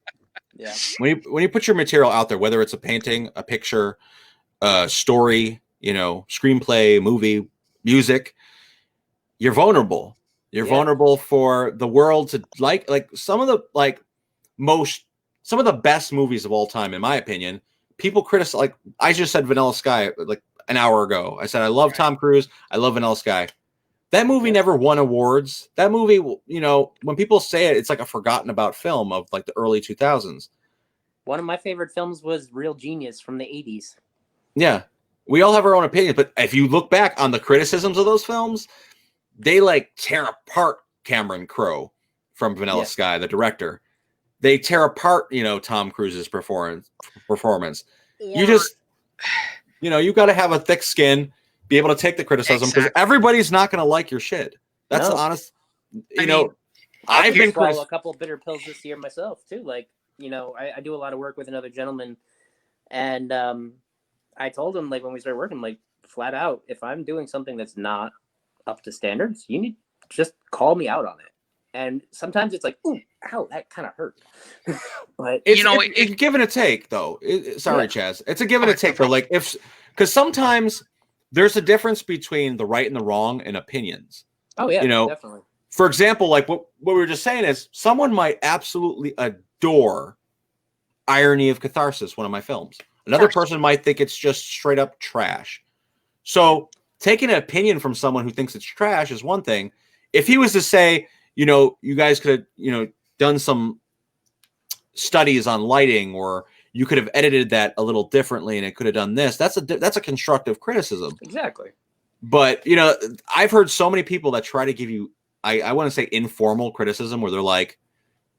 when you put your material out there, whether it's a painting, a picture, a story, screenplay, movie, music, you're vulnerable. You're vulnerable for the world to like some of the best movies of all time, in my opinion. People criticize, like I just said Vanilla Sky like an hour ago. I said I love Tom Cruise, I love Vanilla Sky. That movie never won awards. That movie, when people say it, it's like a forgotten about film of like the early 2000s. One of my favorite films was Real Genius from the 80s. Yeah. We all have our own opinions, but if you look back on the criticisms of those films, they tear apart Cameron Crowe from Vanilla Sky, the director. They tear apart, Tom Cruise's performance. You just, you got to have a thick skin, be able to take the criticism, because everybody's not going to like your shit. That's the honest. I've been swallow a couple bitter pills this year myself too. I do a lot of work with another gentleman, and I told him when we started working, flat out, if I'm doing something that's not up to standards, you need to just call me out on it. And sometimes it's like, ooh, ow, that kind of hurt. But it's give and a take, though. Sorry, Chaz. It's a give and a take, but because sometimes there's a difference between the right and the wrong in opinions. Oh yeah, definitely. For example, what we were just saying is someone might absolutely adore Irony of Catharsis, one of my films. Another person might think it's just straight up trash. So taking an opinion from someone who thinks it's trash is one thing. If he was to say, you guys could have, done some studies on lighting, or you could have edited that a little differently and it could have done this. That's a constructive criticism. Exactly. But, I've heard so many people that try to give you, I want to say informal criticism, where they're like,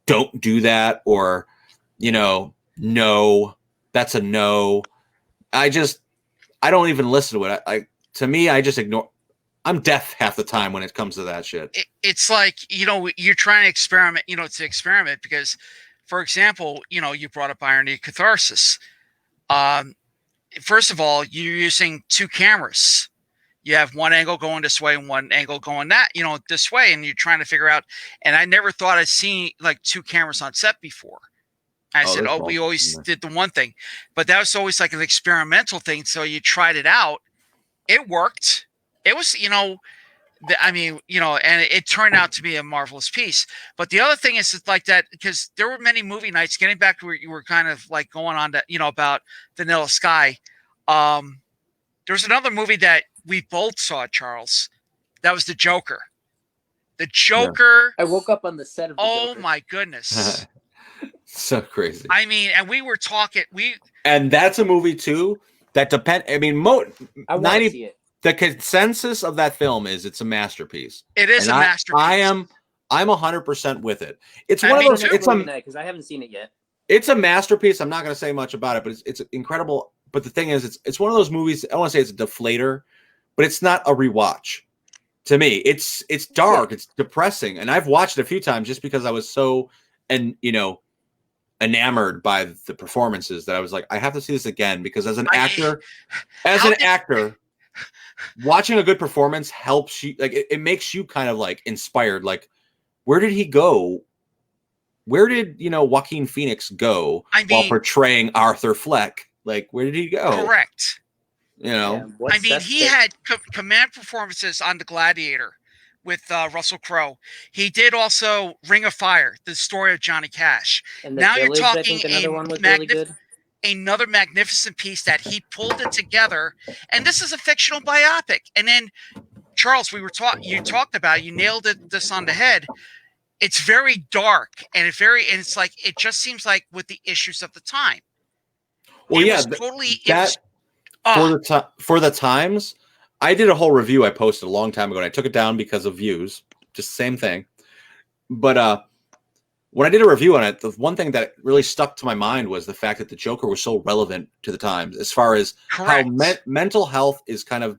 don't do that. Or, no, that's a no. I don't even listen to it. To me, I just ignore. I'm deaf half the time when it comes to that shit. It's like, you're trying to experiment, because, for example, you brought up Irony Catharsis. First of all, you're using two cameras. You have one angle going this way and one angle going this way, and you're trying to figure out. And I never thought I'd seen two cameras on set before. I said, we always did the one thing, but that was always an experimental thing. So you tried it out. It worked. It was, and it turned out to be a marvelous piece. But the other thing is like that, because there were many movie nights, getting back to where you were kind of going on to, about Vanilla Sky. There was another movie that we both saw, Charles. That was The Joker. The Joker. I woke up on the set of the Oh Joker. my goodness. So crazy. I mean, and we were talking. And that's a movie too that depend. I mean, I want to see it. The consensus of that film is it's a masterpiece. It is a masterpiece. I'm 100% with it. It's I one mean, of those. It's because I haven't seen it yet. It's a masterpiece. I'm not going to say much about it, but it's incredible. But the thing is, it's one of those movies. I don't want to say it's a deflator, but it's not a rewatch. To me, it's dark, it's depressing, and I've watched it a few times just because I was so enamored by the performances that I was like, I have to see this again because as an actor, watching a good performance helps you. Like it makes you kind of like inspired. Like, where did he go? Where did Joaquin Phoenix go while portraying Arthur Fleck? Like, where did he go? Correct. I mean, he had command performances on The Gladiator with Russell Crowe. He did also Ring of Fire, the story of Johnny Cash. And now Village, you're talking another one was really good. Another magnificent piece that he pulled it together. And this is a fictional biopic. And then, Charles, you talked about it, you nailed this on the head. It's very dark and it's like it just seems like with the issues of the time. Well, for the times, I did a whole review I posted a long time ago, and I took it down because of views. Just the same thing. But when I did a review on it, the one thing that really stuck to my mind was the fact that the Joker was so relevant to the times, as far as how mental health is kind of,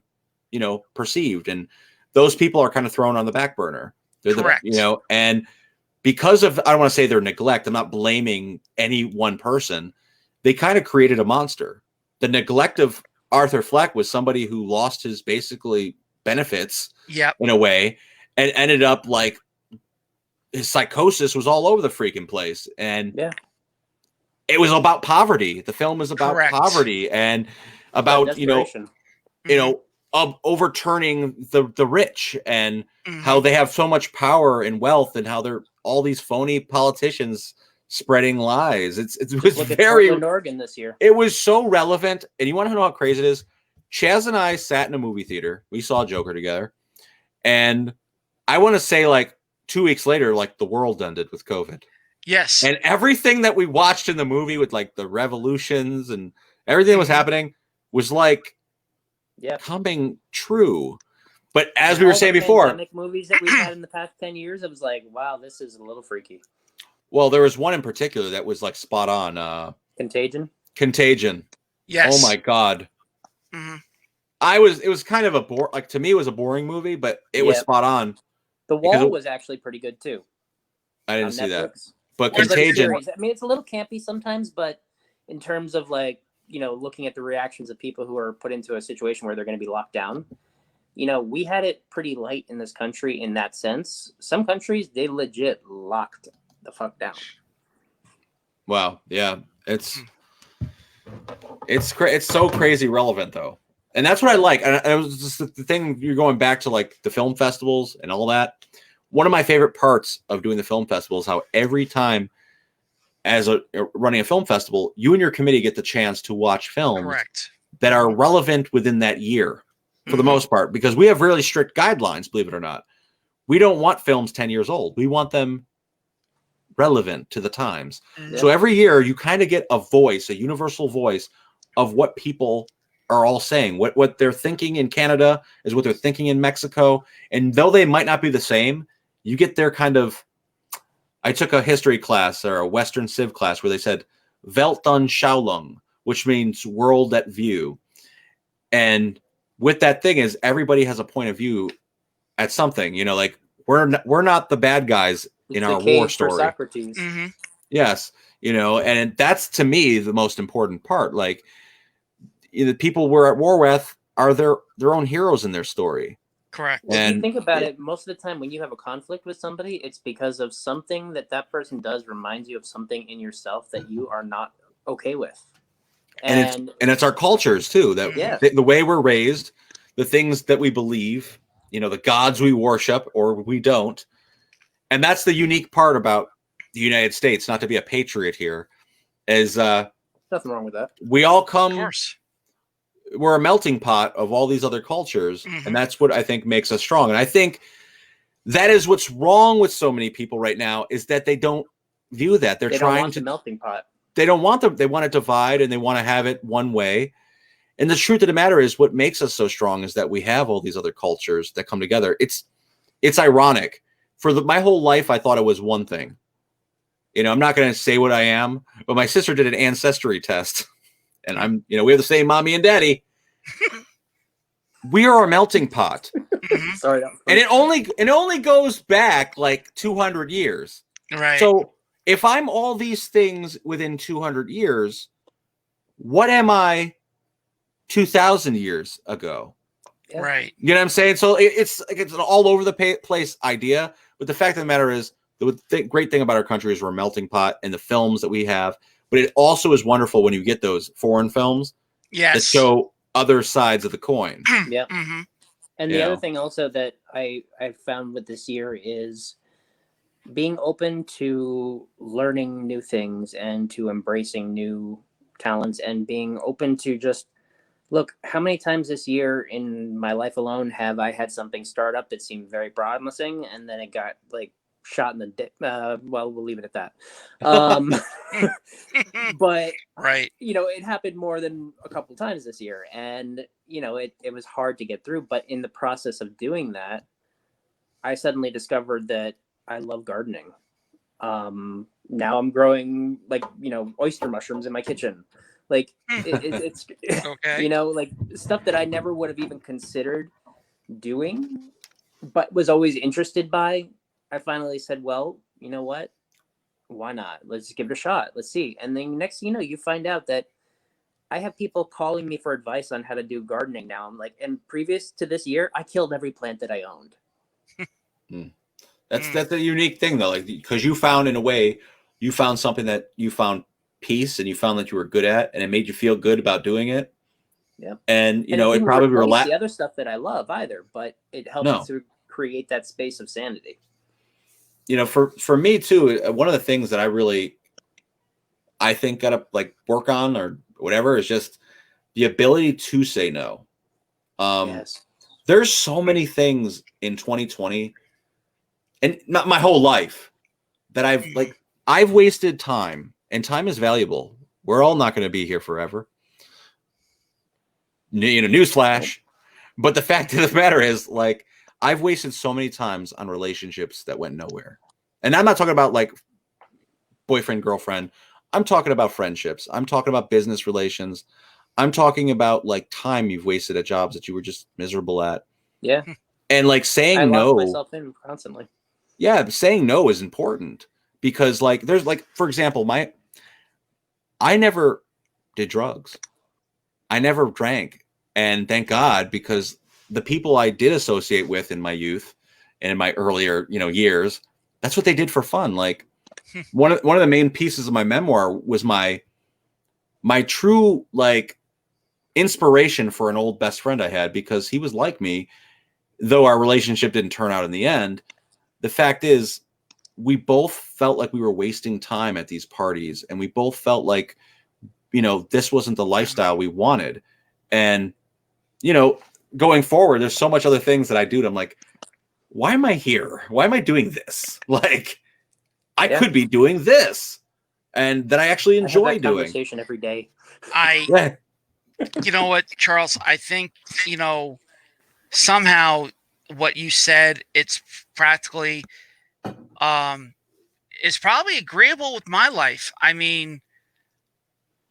perceived, and those people are kind of thrown on the back burner. They're Correct. And because of, I don't want to say their neglect, I'm not blaming any one person. They kind of created a monster. The neglect of Arthur Fleck was somebody who lost his basically benefits in a way and ended up like his psychosis was all over the freaking place. And it was about poverty. The film is about poverty and about, overturning the rich and how they have so much power and wealth and how they're all these phony politicians spreading lies. It was very Portland, Oregon this year. It was so relevant. And you want to know how crazy it is? Chaz and I sat in a movie theater. We saw Joker together. And I want to say like 2 weeks later, like the world ended with COVID. Yes. And everything that we watched in the movie with like the revolutions and everything that was happening was like coming true. But as we were saying before, movies that we've had in the past 10 years, it was like, wow, this is a little freaky. Well, there was one in particular that was like spot on. Contagion. Yes. Oh my God. Mm-hmm. It was kind of to me, it was a boring movie, but it was spot on. The Wall was actually pretty good too. I didn't see that. But Contagion. I mean, it's a little campy sometimes, but in terms of like, looking at the reactions of people who are put into a situation where they're going to be locked down, we had it pretty light in this country in that sense. Some countries, they legit locked the fuck down. Wow. Yeah. It's so crazy relevant though. And that's what I like. And it was just the thing, you're going back to like the film festivals and all that. One of my favorite parts of doing the film festival is how every time as running a film festival, you and your committee get the chance to watch films that are relevant within that year for the most part, because we have really strict guidelines, believe it or not. We don't want films 10 years old. We want them relevant to the times. So every year you kind of get a voice, a universal voice of what people are all saying. What they're thinking in Canada is what they're thinking in Mexico. And though they might not be the same, you get their kind of, I took a history class or a Western Civ class where they said Weltanschauung, which means world at view. And with that thing is everybody has a point of view at something, like we're not the bad guys in our war story. Socrates. Mm-hmm. Yes. And that's to me the most important part. Like the people we're at war with are their own heroes in their story. Correct. Well, if you think about it, most of the time when you have a conflict with somebody, it's because of something that person does reminds you of something in yourself that you are not okay with. And it's our cultures too, that the way we're raised, the things that we believe, the gods we worship or we don't. And that's the unique part about the United States, not to be a patriot here, is nothing wrong with that. We all come, of course. We're a melting pot of all these other cultures, and that's what I think makes us strong. And I think that is what's wrong with so many people right now, is that they don't view that. They don't want the melting pot. They don't want them. They want to divide, and they want to have it one way. And the truth of the matter is, what makes us so strong is that we have all these other cultures that come together. It's ironic. For my whole life, I thought it was one thing. I'm not going to say what I am, but my sister did an ancestry test, and I'm, we have the same mommy and daddy. We are a melting pot. Sorry. And it only goes back like 200 years. Right. So if I'm all these things within 200 years, what am I 2,000 years ago? Yeah. Right. You know what I'm saying? So it's an all over the place idea. But the fact of the matter is, the great thing about our country is we're a melting pot, and the films that we have. But it also is wonderful when you get those foreign films that show other sides of the coin. Yeah. Mm-hmm. And the other thing also that I found with this year is being open to learning new things and to embracing new talents, and being open to just look, how many times this year in my life alone have I had something start up that seemed very promising, and then it got like shot in the dick. Well, we'll leave it at that. But right, it happened more than a couple times this year, and it was hard to get through. But in the process of doing that, I suddenly discovered that I love gardening. Now I'm growing oyster mushrooms in my kitchen. Like it's okay. like stuff that I never would have even considered doing, but was always interested by. I finally said, well, you know what? Why not? Let's give it a shot. Let's see. And then next thing you know, you find out that I have people calling me for advice on how to do gardening now. I'm like, and previous to this year, I killed every plant that I owned. That's a unique thing though, like, because you found something that you found peace, and you found that you were good at, and it made you feel good about doing it. Yeah. And it probably relaxed the other stuff that I love either, but it helps to create that space of sanity. For me too, one of the things that I think gotta like work on or whatever is just the ability to say no. Yes. There's so many things in 2020 and not my whole life that I've wasted time, and time is valuable. We're all not going to be here forever. Newsflash. But the fact of the matter is, like, I've wasted so many times on relationships that went nowhere. And I'm not talking about like boyfriend, girlfriend. I'm talking about friendships. I'm talking about business relations. I'm talking about like time you've wasted at jobs that you were just miserable at. Yeah. And like saying no. I lock myself in constantly. Yeah, saying no is important, because like there's like, for example, I never did drugs. I never drank. And thank God, because the people I did associate with in my youth and in my earlier, years, that's what they did for fun. Like one of the main pieces of my memoir was my true like inspiration for an old best friend I had, because he was like me, though our relationship didn't turn out in the end. The fact is, we both felt like we were wasting time at these parties, and we both felt like, this wasn't the lifestyle we wanted. And, going forward, there's so much other things that I do. And I'm like, why am I here? Why am I doing this? Like, I could be doing this, and that I actually enjoy doing. Conversation every day. You know what, Charles? I think, somehow what you said, it's practically, is probably agreeable with my life. I mean,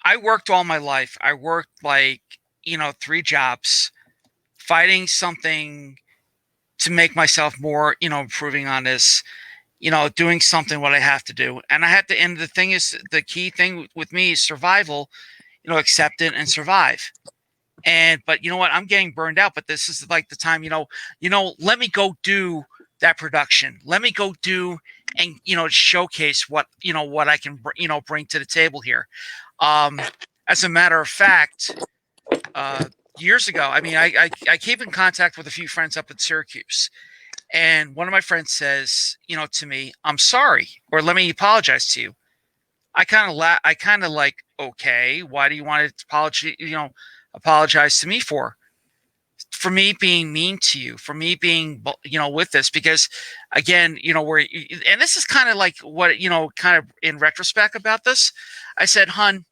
I worked all my life. I worked 3 jobs, fighting something to make myself more, improving on this, doing something what I have to do. And I had to, and the key thing with me is survival, accept it and survive. But you know what? I'm getting burned out, but this is like the time, let me go do that production. Let me go do and, showcase what I can, bring to the table here. As a matter of fact, years ago, I mean, I keep in contact with a few friends up in Syracuse, and one of my friends says, to me, "I'm sorry," or "Let me apologize to you." I kind of like, okay, why do you want to apologize to me for? for me being mean to you, for me being, with this, because again, and this is kind of like what, kind of in retrospect about this, I said, hun,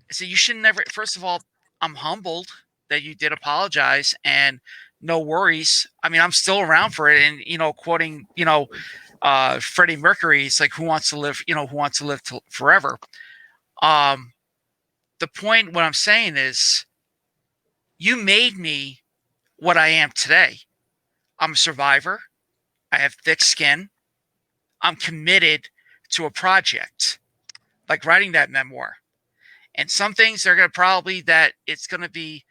I said, you should never, first of all, I'm humbled that you did apologize, and no worries. I mean, I'm still around for it. And, quoting, Freddie Mercury's like, who wants to live, forever. The point, what I'm saying is, you made me what I am today. I'm a survivor. I have thick skin. I'm committed to a project, like writing that memoir. And some things are going to probably, that it's going to be,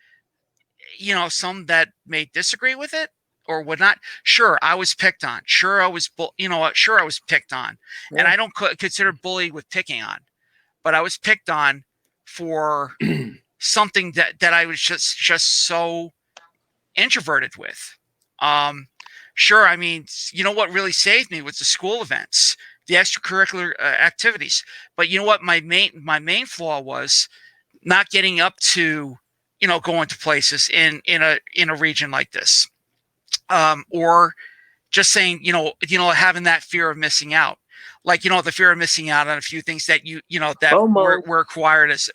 some that may disagree with it or would not. Sure, I was picked on. Sure, I was, sure, I was picked on. Yeah. And I don't consider bullying with picking on, but I was picked on for something that I was just so introverted with. Sure, I mean, what really saved me was the school events, the extracurricular activities. But you know what? My main flaw was not getting up to, going to places in a region like this, or just saying, having that fear of missing out, like, the fear of missing out on a few things that that were acquired as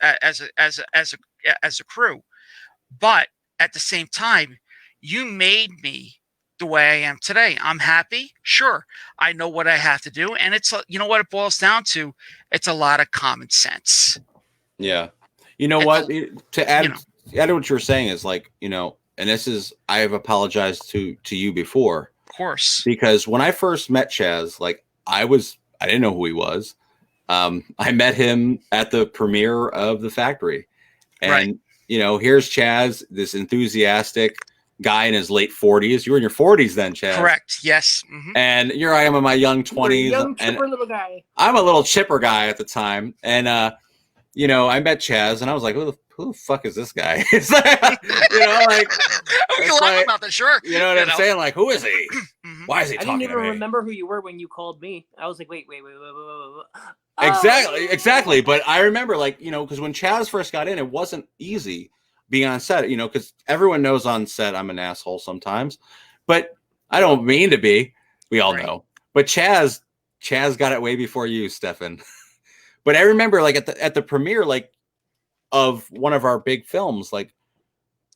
a crew. But at the same time, you made me the way I am today. I'm happy. Sure. I know what I have to do. And it's, what it boils down to. It's a lot of common sense. Yeah. You know what? To add to what you were saying is like, and this is, I have apologized to you before. Of course. Because when I first met Chaz, like I didn't know who he was. I met him at the premiere of The Factory. And, right. Here's Chaz, this enthusiastic guy in his late 40s. You were in your 40s then, Chaz. Correct. Yes. Mm-hmm. And here I am in my young 20s. Young, chipper little guy. I'm a little chipper guy at the time. And, I met Chaz and I was like, who the fuck is this guy? It's like, like. We can laugh about that, sure. You know what I'm saying? Like, who is he? Mm-hmm. Why is he talking to me? I didn't even remember who you were when you called me. I was like, wait. Exactly. But I remember, like, because when Chaz first got in, it wasn't easy being on set, because everyone knows on set I'm an asshole sometimes, but I don't mean to be. We all know. But Chaz got it way before you, Stefan. But I remember, like, at the premiere, like, of one of our big films, like,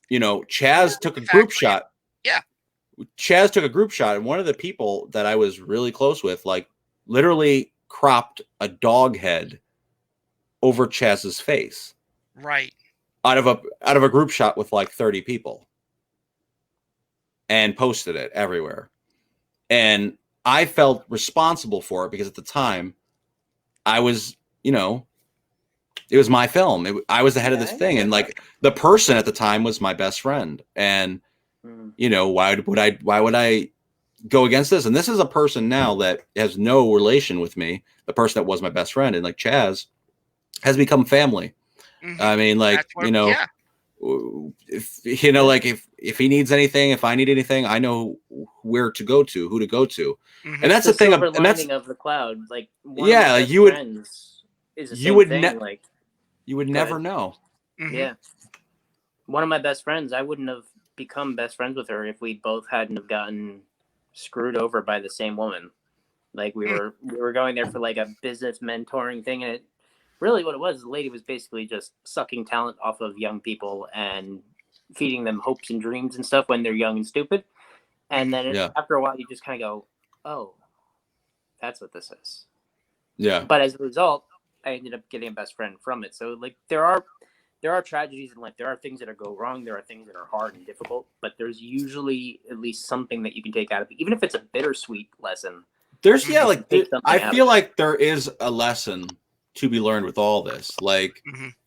Chaz took a group shot. Yeah. Chaz took a group shot, and one of the people that I was really close with, like, literally cropped a dog head over Chaz's face. Right. Out of a group shot with like 30 people, and posted it everywhere. And I felt responsible for it because at the time I was, it was my film. I was the head of this thing. And like the person at the time was my best friend. And, why would I go against this? And this is a person now that has no relation with me. The person that was my best friend, and like Chaz has become family. Mm-hmm. I mean, like, if he needs anything, if I need anything, I know where to go to, who to go to. Mm-hmm. And that's the thing. And that's of the cloud. Like, you would never know. Mm-hmm. Yeah. One of my best friends, I wouldn't have become best friends with her if we both hadn't have gotten screwed over by the same woman. Like we were going there for like a business mentoring thing, and really what it was, the lady was basically just sucking talent off of young people and feeding them hopes and dreams and stuff when they're young and stupid. And then after a while, you just kind of go, oh, that's what this is. Yeah. But as a result, I ended up getting a best friend from it. So like there are tragedies in life. There are things that go wrong. There are things that are hard and difficult, but there's usually at least something that you can take out of it, even if it's a bittersweet lesson. I feel like there is a lesson to be learned with all this. Like,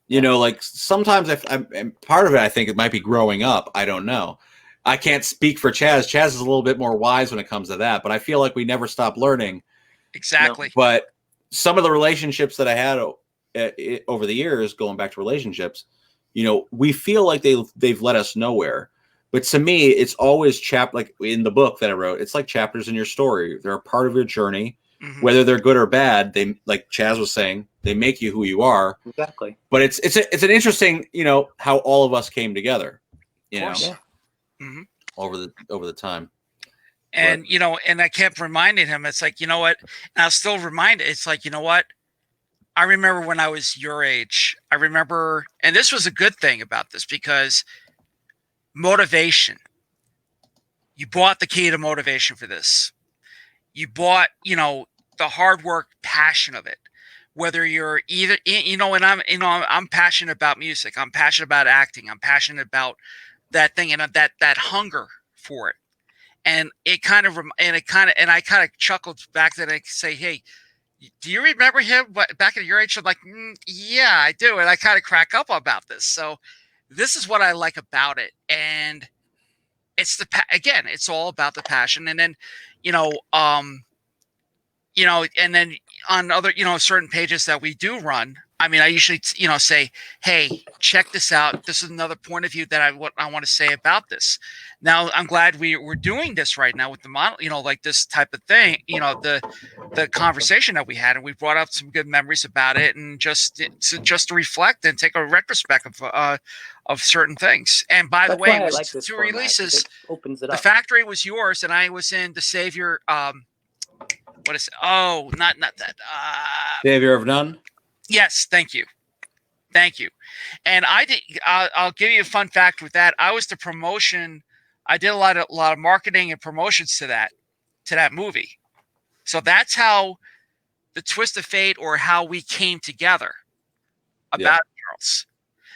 like sometimes and part of it, I think it might be growing up. I don't know. I can't speak for Chaz. Chaz is a little bit more wise when it comes to that, but I feel like we never stop learning. Exactly. But some of the relationships that I had over the years, going back to relationships, we feel like they've led us nowhere. But to me, it's always like in the book that I wrote, it's like chapters in your story. They're a part of your journey, whether they're good or bad. They, like Chaz was saying, they make you who you are. Exactly. But it's an interesting, how all of us came together. Yeah. Mm-hmm. over the time. And you know, and I kept reminding him, it's like, you know what, and I'll still remind it. It's like, you know what, I remember when I was your age. I remember, and this was a good thing about this because motivation. You bought the key to motivation for this. You bought, you know, the hard work, passion of it. Whether you're either, you know, and I'm passionate about music. I'm passionate about acting. I'm passionate about that thing and that hunger for it. And I kind of chuckled back then. I say, hey, do you remember him back at your age? I'm like, yeah, I do. And I kind of crack up about this. So this is what I like about it. And it's again, it's all about the passion. And then, you know, and then on other, you know, certain pages that we do run, I mean, I usually, you know, say, hey, check this out. This is another point of view that I want to say about this. Now, I'm glad we're doing this right now with the model, you know, like this type of thing, you know, the conversation that we had, and we brought up some good memories about it, and just to reflect and take a retrospect of certain things. And by the way, it was like this two format, releases. it opens it the up. Factory was yours, and I was in The Savior. What is it? Oh, not that. Savior of None. Yes, thank you. And I did. I'll give you a fun fact with that. I was the promotion. I did a lot of marketing and promotions to that movie. So that's how the twist of fate, or how we came together about it, Charles.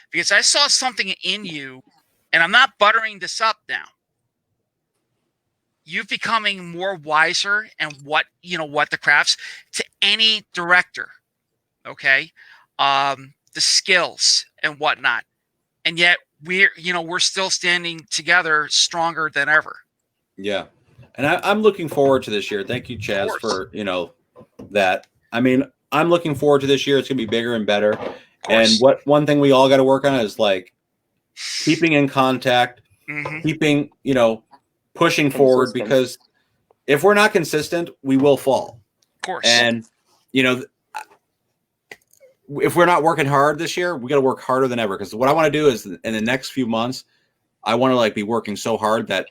Because I saw something in you, and I'm not buttering this up now. You're becoming more wiser and what the crafts to any director. Okay. The skills and whatnot. And yet we're still standing together stronger than ever. Yeah. And I'm looking forward to this year. Thank you, Chaz, for, you know, that. I mean, I'm looking forward to this year. It's going to be bigger and better. And one thing we all got to work on is like keeping in contact, keeping, you know, pushing forward, because if we're not consistent, we will fall. Of course. And, you know, if we're not working hard this year, we got to work harder than ever. Because what I want to do is in the next few months, I want to like be working so hard that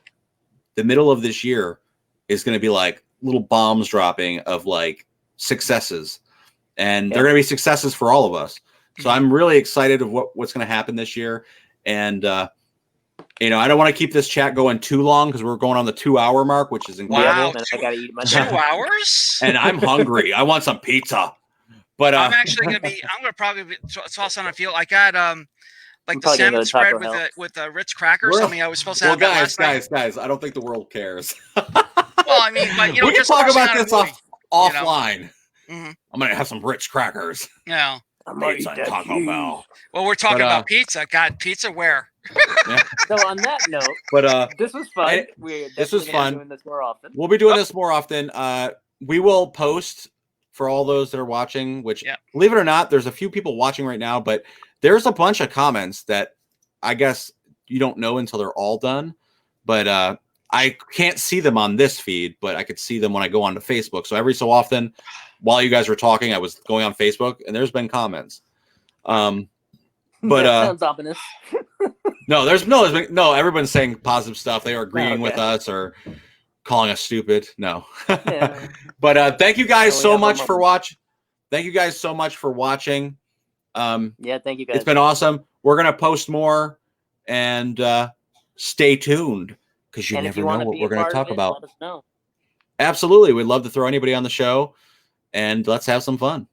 the middle of this year is going to be like little bombs dropping of like successes, and they're going to be successes for all of us. So I'm really excited of what's going to happen this year. And, you know, I don't want to keep this chat going too long because we're going on the 2-hour mark, which is incredible. Wow, I gotta eat my 2 hours, and I'm hungry. I want some pizza. But I'm gonna probably toss on a field. I got like the salmon spread with Ritz crackers. I mean, I was supposed to have guys. I don't think the world cares. Well, I mean, but you know, we can talk about this offline. You know? I'm gonna have some Ritz crackers. Yeah. Pizza and Taco Bell. Well, we're talking about pizza. God, pizza where? So on that note, but this was fun. This was fun. Doing this more often. We'll be doing this more often. We will post for all those that are watching. Which, believe it or not, there's a few people watching right now, but there's a bunch of comments that I guess you don't know until they're all done. But I can't see them on this feed, but I could see them when I go onto Facebook. So every so often, while you guys were talking, I was going on Facebook, and there's been comments. But that sounds ominous. No, there's no. Everyone's saying positive stuff. They are agreeing with us or calling us stupid. No. But thank you guys so much for watching. Thank you guys so much for watching. Thank you guys. It's been awesome. We're gonna post more, and stay tuned because you never know what we're gonna talk about. Let us know. Absolutely, we'd love to throw anybody on the show, and let's have some fun.